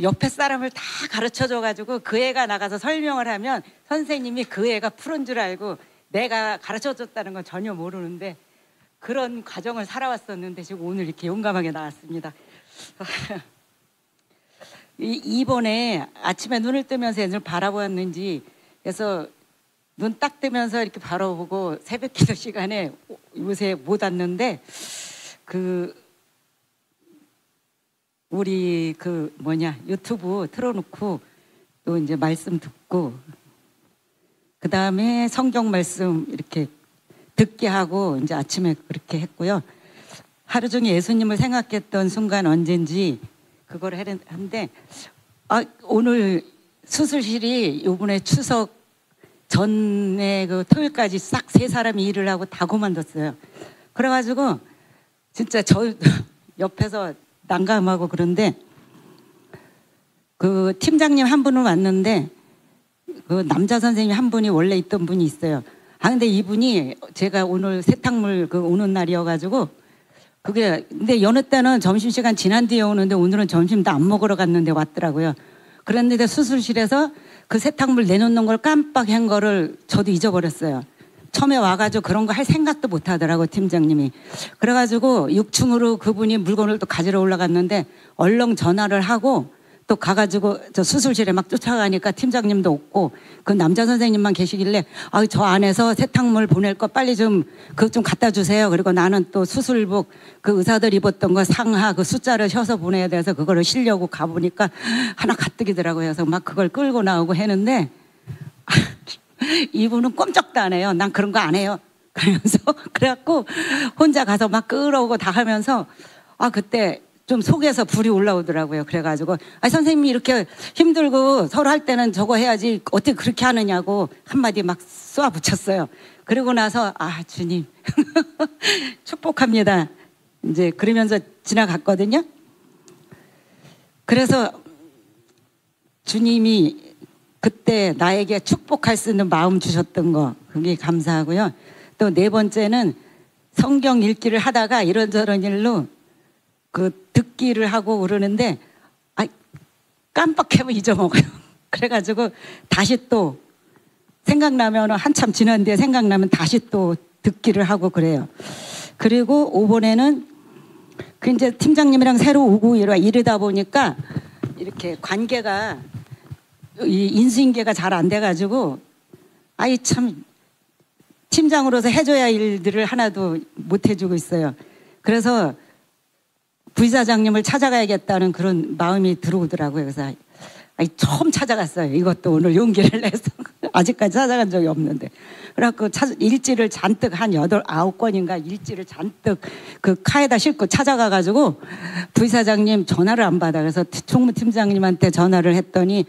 B: 옆에 사람을 다 가르쳐줘가지고 그 애가 나가서 설명을 하면 선생님이 그 애가 푸른 줄 알고 내가 가르쳐줬다는 건 전혀 모르는데 그런 과정을 살아왔었는데 지금 오늘 이렇게 용감하게 나왔습니다. 이번에 아침에 눈을 뜨면서 애를 바라보았는지 그래서 눈 딱 뜨면서 이렇게 바라보고 새벽 기도 시간에 요새 못 왔는데 우리 유튜브 틀어놓고 또 이제 말씀 듣고 그 다음에 성경 말씀 이렇게 듣게 하고 이제 아침에 그렇게 했고요. 하루 종일 예수님을 생각했던 순간 언젠지 그걸 했는데 오늘 수술실이 요번에 추석 전에 그 토요일까지 싹 세 사람이 일을 하고 다 그만뒀어요. 그래가지고 진짜 저 옆에서 난감하고 그런데 그 팀장님 한 분은 왔는데 그 남자 선생님 한 분이 원래 있던 분이 있어요. 근데 이분이 제가 오늘 세탁물 오는 날이어가지고 근데 여느 때는 점심시간 지난 뒤에 오는데 오늘은 점심도 안 먹으러 갔는데 왔더라고요. 그랬는데 수술실에서 그 세탁물 내놓는 걸 깜빡한 거를 저도 잊어버렸어요. 처음에 와가지고 그런 거 할 생각도 못 하더라고 팀장님이. 그래가지고 6층으로 그분이 물건을 또 가지러 올라갔는데 얼렁 전화를 하고 또 가가지고 저 수술실에 막 쫓아가니까 팀장님도 없고 그 남자 선생님만 계시길래 저 안에서 세탁물 보낼 거 빨리 좀 그거 좀 갖다 주세요. 그리고 나는 또 수술복 그 의사들 입었던 거 상하 그 숫자를 셔서 보내야 돼서 그거를 실려고 가보니까 하나 가뜩이더라고요. 그래서 막 그걸 끌고 나오고 했는데 이분은 꼼짝도 안 해요. 난 그런 거 안 해요. 그러면서 그래갖고 혼자 가서 막 끌어오고 다 하면서 그때 좀 속에서 불이 올라오더라고요. 그래가지고 선생님이 이렇게 힘들고 서로 할 때는 저거 해야지 어떻게 그렇게 하느냐고 한마디 막 쏘아 붙였어요. 그러고 나서 주님 축복합니다. 이제 그러면서 지나갔거든요. 그래서 주님이 그때 나에게 축복할 수 있는 마음 주셨던 거 그게 감사하고요. 또 네 번째는 성경 읽기를 하다가 이런저런 일로 듣기를 하고 그러는데 깜빡하면 잊어먹어요. 그래가지고 다시 또 생각나면 한참 지난 뒤에 생각나면 다시 또 듣기를 하고 그래요. 그리고 5번에는 이제 팀장님이랑 새로 오고 이러다 보니까 이렇게 관계가 이 인수인계가 잘 안 돼가지고 참 팀장으로서 해줘야 할 일들을 하나도 못 해주고 있어요. 그래서 부이사장님을 찾아가야겠다는 그런 마음이 들어오더라고요. 그래서 처음 찾아갔어요. 이것도 오늘 용기를 내서 아직까지 찾아간 적이 없는데 그래갖고 일지를 잔뜩 한 9권인가 일지를 잔뜩 그 카에다 싣고 찾아가가지고 부이사장님 전화를 안 받아. 그래서 총무팀장님한테 전화를 했더니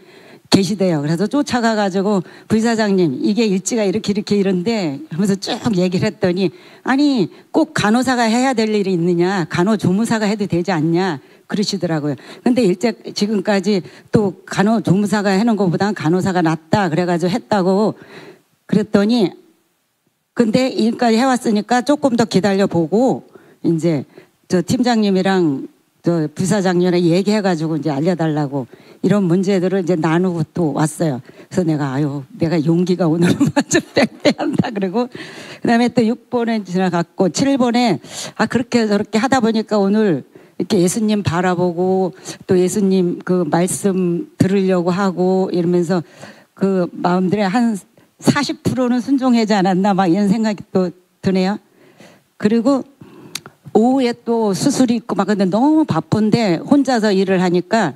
B: 계시대요. 그래서 쫓아가가지고 부이사장님 이게 일지가 이렇게 이런데 하면서 쭉 얘기를 했더니 꼭 간호사가 해야 될 일이 있느냐 간호조무사가 해도 되지 않냐 그러시더라고요. 근데 지금까지 또 간호조무사가 해놓은 것보다는 간호사가 낫다 그래가지고 했다고 그랬더니 근데 일까지 해왔으니까 조금 더 기다려보고 이제 저 팀장님이랑 저 부사장님에 얘기해가지고 이제 알려달라고 이런 문제들을 이제 나누고 또 왔어요. 그래서 내가 내가 용기가 오늘은 완전 빽빽한다 그러고 그다음에 또 6번에 지나갔고 7번에 그렇게 저렇게 하다 보니까 오늘 이렇게 예수님 바라보고 또 예수님 그 말씀 들으려고 하고 이러면서 그 마음들의 한 40%는 순종하지 않았나 막 이런 생각이 또 드네요. 그리고 오후에 또 수술이 있고 막 근데 너무 바쁜데 혼자서 일을 하니까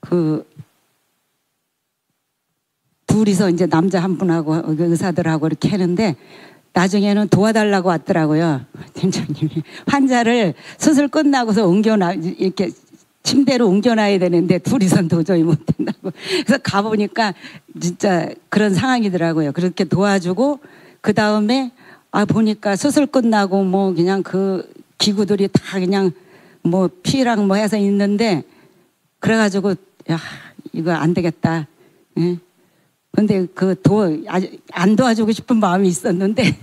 B: 그 둘이서 이제 남자 한 분하고 의사들하고 이렇게 하는데 나중에는 도와달라고 왔더라고요. 팀장님이 환자를 수술 끝나고서 이렇게 침대로 옮겨놔야 되는데 둘이선 도저히 못 된다고. 그래서 가보니까 진짜 그런 상황이더라고요. 그렇게 도와주고 그 다음에 보니까 수술 끝나고 뭐 그냥 그 기구들이 다 그냥 뭐 피랑 뭐 해서 있는데 그래가지고 이거 안 되겠다. 예? 근데 안 도와주고 싶은 마음이 있었는데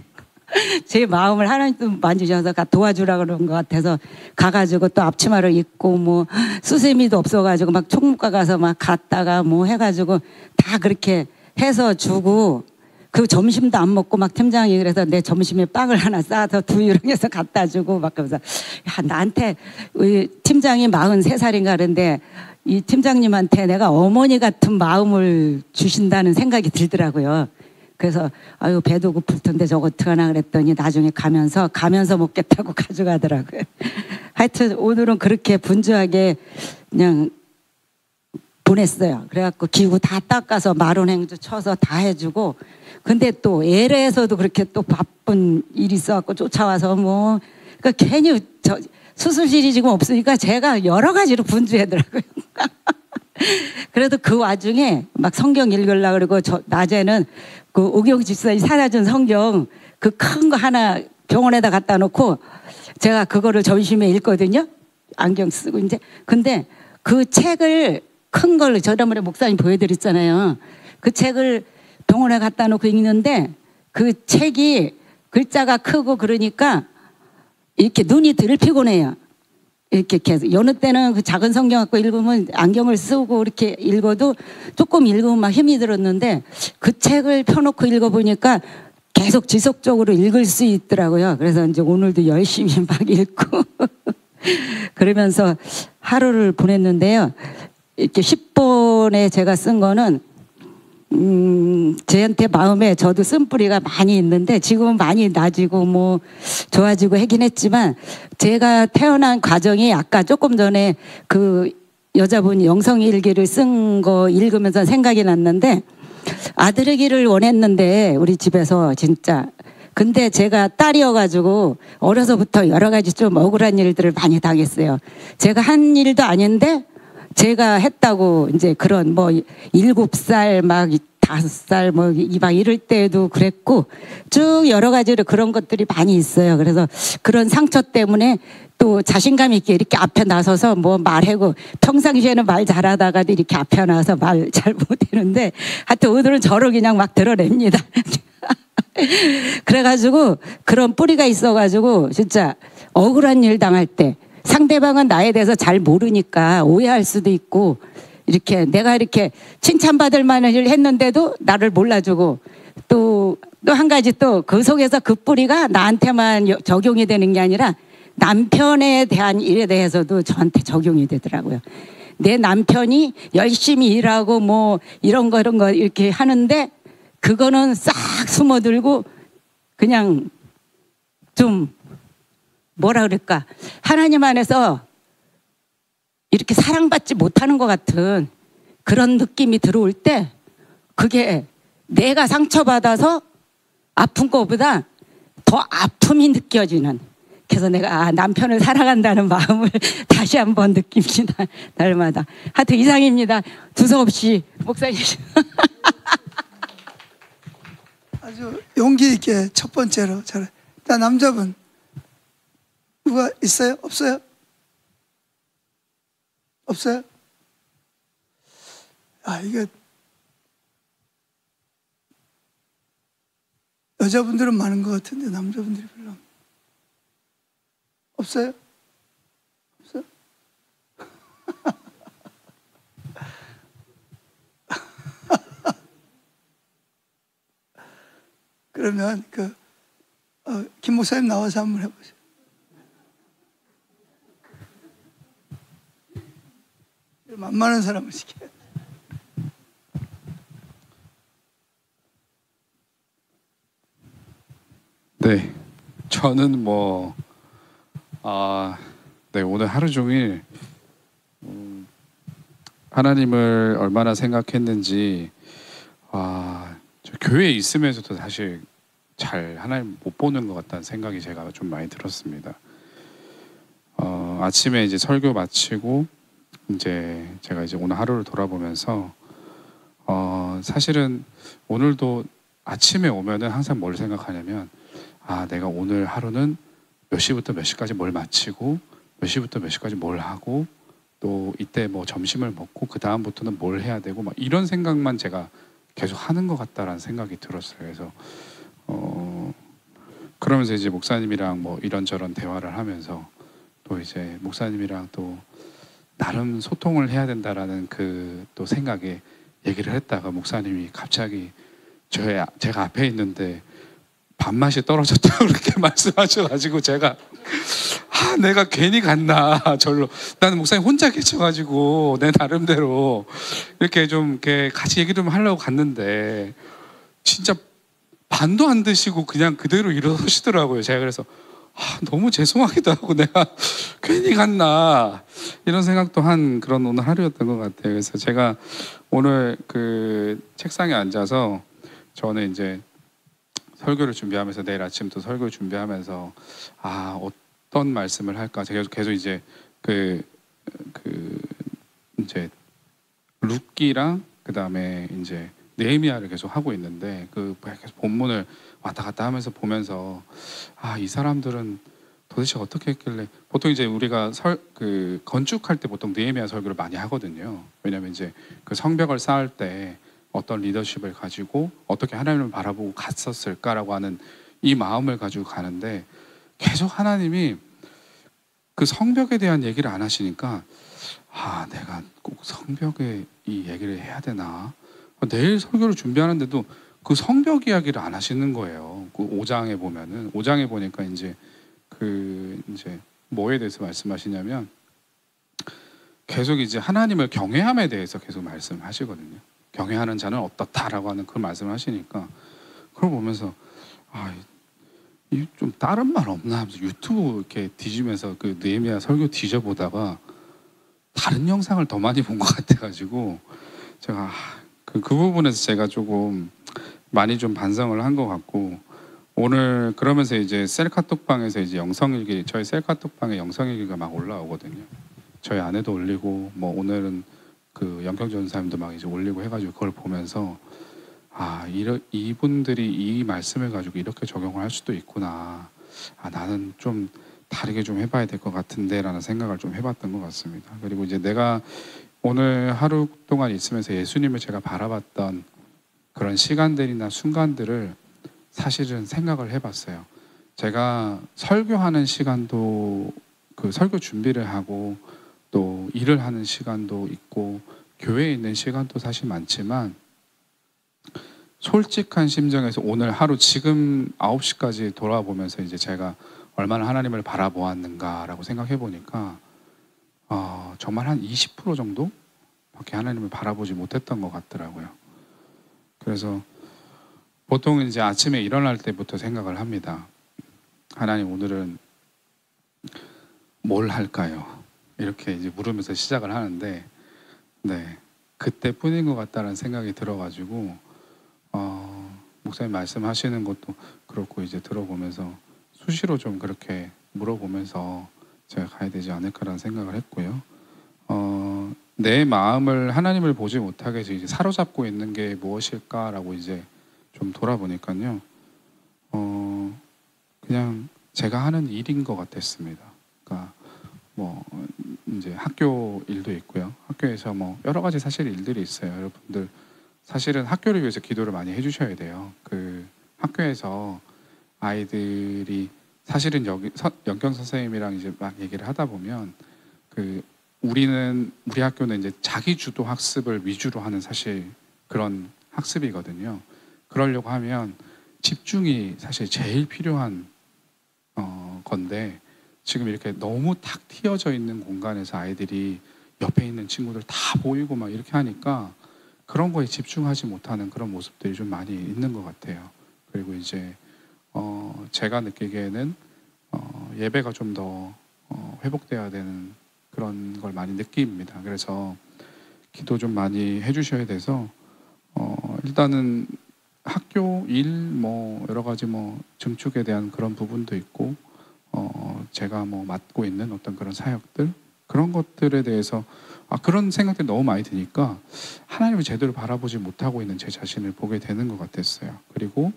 B: 제 마음을 하나님도 만지셔서 도와주라 그런 것 같아서 가가지고 또 앞치마를 입고 뭐 수세미도 없어가지고 막 총무과 가서 막 갔다가 뭐 해가지고 다 그렇게 해서 주고 그 점심도 안 먹고 막 팀장이 그래서 내 점심에 빵을 하나 싸서 두유랑 해서 갖다 주고 막 그러면서 나한테 우리 팀장이 43살인가 그런데 이 팀장님한테 내가 어머니 같은 마음을 주신다는 생각이 들더라고요. 그래서 배도 고플 텐데 저거 어떡하나 그랬더니 나중에 가면서 먹겠다고 가져가더라고요. 하여튼 오늘은 그렇게 분주하게 그냥 보냈어요. 그래갖고 기구 다 닦아서 마론행주 쳐서 다 해주고 근데 또 LA에서도 그렇게 또 바쁜 일이 있어갖고 쫓아와서 뭐 그러니까 괜히 수술실이 지금 없으니까 제가 여러 가지로 분주하더라고요. 그래도 그 와중에 막 성경 읽으려고 그러고 낮에는 그 오경 집사님 사다 준 성경 그 큰 거 하나 병원에다 갖다 놓고 제가 그거를 점심에 읽거든요. 안경 쓰고 이제 근데 그 책을 큰 걸 저번에 목사님 보여드렸잖아요. 그 책을 병원에 갖다 놓고 읽는데 그 책이 글자가 크고 그러니까 이렇게 눈이 덜 피곤해요. 이렇게 계속 여느 때는 그 작은 성경 갖고 읽으면 안경을 쓰고 이렇게 읽어도 조금 읽으면 막 힘이 들었는데 그 책을 펴놓고 읽어보니까 계속 지속적으로 읽을 수 있더라고요. 그래서 이제 오늘도 열심히 막 읽고 그러면서 하루를 보냈는데요. 이렇게 10번에 제가 쓴 거는 저한테 마음에 저도 쓴뿌리가 많이 있는데 지금은 많이 나아지고 뭐 좋아지고 하긴 했지만 제가 태어난 과정이 아까 조금 전에 그 여자분이 영성일기를 쓴 거 읽으면서 생각이 났는데 아들이기를 원했는데 우리 집에서 진짜 근데 제가 딸이어가지고 어려서부터 여러 가지 좀 억울한 일들을 많이 당했어요. 제가 한 일도 아닌데 제가 했다고 이제 그런 뭐 7살 막 5살 뭐 막 이럴 때도 그랬고 쭉 여러 가지로 그런 것들이 많이 있어요. 그래서 그런 상처 때문에 또 자신감 있게 이렇게 앞에 나서서 뭐 말하고 평상시에는 말 잘하다가도 이렇게 앞에 나와서 말 잘 못하는데 하여튼 오늘은 저를 그냥 막 드러냅니다. 그래가지고 그런 뿌리가 있어가지고 진짜 억울한 일 당할 때 상대방은 나에 대해서 잘 모르니까 오해할 수도 있고 이렇게 내가 이렇게 칭찬받을 만한 일을 했는데도 나를 몰라주고 또 한 가지 또 그 속에서 그 뿌리가 나한테만 적용이 되는 게 아니라 남편에 대한 일에 대해서도 저한테 적용이 되더라고요. 내 남편이 열심히 일하고 뭐 이런 거 이렇게 하는데 그거는 싹 숨어들고 그냥 좀 뭐라 그럴까 하나님 안에서 이렇게 사랑받지 못하는 것 같은 그런 느낌이 들어올 때 그게 내가 상처받아서 아픈 것보다 더 아픔이 느껴지는 그래서 내가 남편을 사랑한다는 마음을 다시 한번 느낍니다. 날마다. 하여튼 이상입니다. 두서없이 목사님.
A: 아주 용기 있게 첫 번째로 잘해. 나 남자분 누가 있어요? 없어요? 없어요? 이게 여자분들은 많은 것 같은데 남자분들이 별로 없어요? 없어요? 그러면 김 목사님 나와서 한번 해보세요. 만만한 사람을 시켜야 돼.
C: 네, 저는 네, 오늘 하루 종일 하나님을 얼마나 생각했는지, 저 교회에 있으면서도 사실 잘 하나님 못 보는 것 같다는 생각이 제가 좀 많이 들었습니다. 아침에 이제 설교 마치고 이제 제가 이제 오늘 하루를 돌아보면서 사실은 오늘도 아침에 오면은 항상 뭘 생각하냐면, 내가 오늘 하루는 몇 시부터 몇 시까지 뭘 마치고 몇 시부터 몇 시까지 뭘 하고 또 이때 뭐 점심을 먹고 그 다음부터는 뭘 해야 되고 막 이런 생각만 제가 계속 하는 것 같다라는 생각이 들었어요. 그래서 그러면서 이제 목사님이랑 뭐 이런저런 대화를 하면서 또 이제 목사님이랑 또 나름 소통을 해야 된다라는 그 또 생각에 얘기를 했다가 목사님이 갑자기 제가 앞에 있는데 밥맛이 떨어졌다고 그렇게 말씀하셔가지고 제가 내가 괜히 갔나 절로. 나는 목사님 혼자 계셔가지고 내 나름대로 이렇게 좀 이렇게 같이 얘기 좀 하려고 갔는데 진짜 반도 안 드시고 그냥 그대로 일어서시더라고요. 제가 그래서 너무 죄송하기도 하고 내가 괜히 갔나 이런 생각도 한 그런 오늘 하루였던 것 같아요. 그래서 제가 오늘 그 책상에 앉아서 저는 이제 설교를 준비하면서 내일 아침부터 설교 준비하면서 어떤 말씀을 할까 제가 계속 이제 이제 룻기랑 그 다음에 이제 느헤미야를 계속 하고 있는데 계속 본문을 왔다 갔다 하면서 보면서 이 사람들은 도대체 어떻게 했길래. 보통 이제 우리가 건축할 때 보통 느헤미야 설교를 많이 하거든요. 왜냐하면 이제 그 성벽을 쌓을 때 어떤 리더십을 가지고 어떻게 하나님을 바라보고 갔었을까라고 하는 이 마음을 가지고 가는데 계속 하나님이 그 성벽에 대한 얘기를 안 하시니까 내가 꼭 성벽에 이 얘기를 해야 되나. 내일 설교를 준비하는데도 그 성벽 이야기를 안 하시는 거예요. 그 5장에 보면은 5장에 보니까 이제 이제 뭐에 대해서 말씀하시냐면 계속 이제 하나님을 경외함에 대해서 계속 말씀하시거든요. 경외하는 자는 어떻다라고 하는 그 말씀을 하시니까 그걸 보면서 좀 다른 말 없나 하면서 유튜브 이렇게 뒤지면서 그 느헤미야 설교 뒤져보다가 다른 영상을 더 많이 본 것 같아가지고 제가 그 부분에서 제가 조금 많이 좀 반성을 한 것 같고 오늘 그러면서 이제 셀카톡방에서 이제 영성일기 저희 셀카톡방에 영성일기가 막 올라오거든요. 저희 아내도 올리고 뭐 오늘은 그 영경 전사님도 막 이제 올리고 해가지고 그걸 보면서 이분들이 이 말씀을 가지고 이렇게 적용을 할 수도 있구나. 나는 좀 다르게 좀 해봐야 될 것 같은데라는 생각을 좀 해봤던 것 같습니다. 그리고 이제 내가 오늘 하루 동안 있으면서 예수님을 제가 바라봤던 그런 시간들이나 순간들을 사실은 생각을 해봤어요. 제가 설교하는 시간도 그 설교 준비를 하고 또 일을 하는 시간도 있고 교회에 있는 시간도 사실 많지만 솔직한 심정에서 오늘 하루 지금 9시까지 돌아보면서 이제 제가 얼마나 하나님을 바라보았는가라고 생각해 보니까 정말 한 20% 정도밖에 하나님을 바라보지 못했던 것 같더라고요. 그래서 보통 이제 아침에 일어날 때부터 생각을 합니다. 하나님 오늘은 뭘 할까요? 이렇게 이제 물으면서 시작을 하는데 그때뿐인 것 같다는 생각이 들어가지고 목사님 말씀하시는 것도 그렇고 이제 들어보면서 수시로 좀 그렇게 물어보면서 제가 가야 되지 않을까라는 생각을 했고요. 내 마음을 하나님을 보지 못하게 해서 이제 사로잡고 있는 게 무엇일까라고 이제 좀 돌아보니까요. 그냥 제가 하는 일인 것 같았습니다. 그러니까 뭐 이제 학교 일도 있고요. 학교에서 뭐 여러 가지 사실 일들이 있어요. 여러분들 사실은 학교를 위해서 기도를 많이 해주셔야 돼요. 그 학교에서 아이들이 사실은 여기 영경 선생님이랑 이제 막 얘기를 하다 보면 우리 학교는 이제 자기 주도 학습을 위주로 하는 사실 그런 학습이거든요. 그러려고 하면 집중이 사실 제일 필요한 건데 지금 이렇게 너무 탁 트여져 있는 공간에서 아이들이 옆에 있는 친구들 다 보이고 막 이렇게 하니까 그런 거에 집중하지 못하는 그런 모습들이 좀 많이 있는 것 같아요. 그리고 이제 제가 느끼기에는 예배가 좀 더 회복돼야 되는 그런 걸 많이 느낍니다. 그래서 기도 좀 많이 해주셔야 돼서 일단은 학교 일 뭐 여러 가지 뭐 증축에 대한 그런 부분도 있고 제가 뭐 맡고 있는 어떤 그런 사역들 그런 것들에 대해서 그런 생각들이 너무 많이 드니까 하나님을 제대로 바라보지 못하고 있는 제 자신을 보게 되는 것 같았어요. 그리고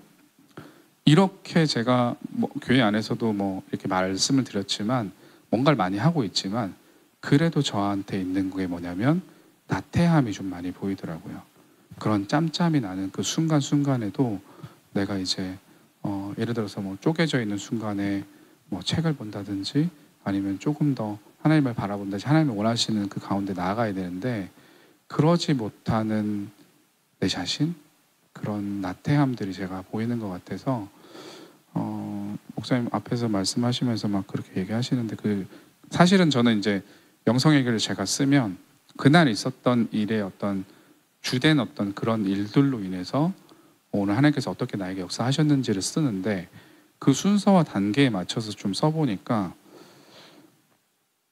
C: 이렇게 제가 뭐 교회 안에서도 뭐 이렇게 말씀을 드렸지만 뭔가를 많이 하고 있지만 그래도 저한테 있는 게 뭐냐면 나태함이 좀 많이 보이더라고요. 그런 짬짬이 나는 그 순간순간에도 내가 이제 예를 들어서 뭐 쪼개져 있는 순간에 뭐 책을 본다든지 아니면 조금 더 하나님을 바라본다든지 하나님이 원하시는 그 가운데 나아가야 되는데 그러지 못하는 내 자신 그런 나태함들이 제가 보이는 것 같아서 목사님 앞에서 말씀하시면서 막 그렇게 얘기하시는데 그 사실은 저는 이제 영성일기를 제가 쓰면 그날 있었던 일의 어떤 주된 어떤 그런 일들로 인해서 오늘 하나님께서 어떻게 나에게 역사하셨는지를 쓰는데 그 순서와 단계에 맞춰서 좀 써보니까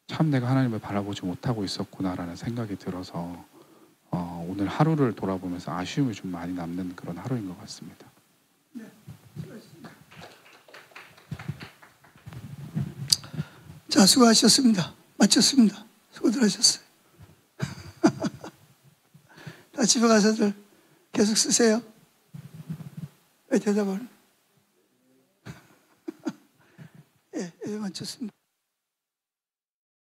C: 참 내가 하나님을 바라보지 못하고 있었구나라는 생각이 들어서 오늘 하루를 돌아보면서 아쉬움이 좀 많이 남는 그런 하루인 것 같습니다.
A: 네, 수고하셨습니다. 자, 수고하셨습니다. 마쳤습니다. 수고들 하셨어요. 다 집에 가서들 계속 쓰세요. 왜 대답을? 예, 마쳤습니다.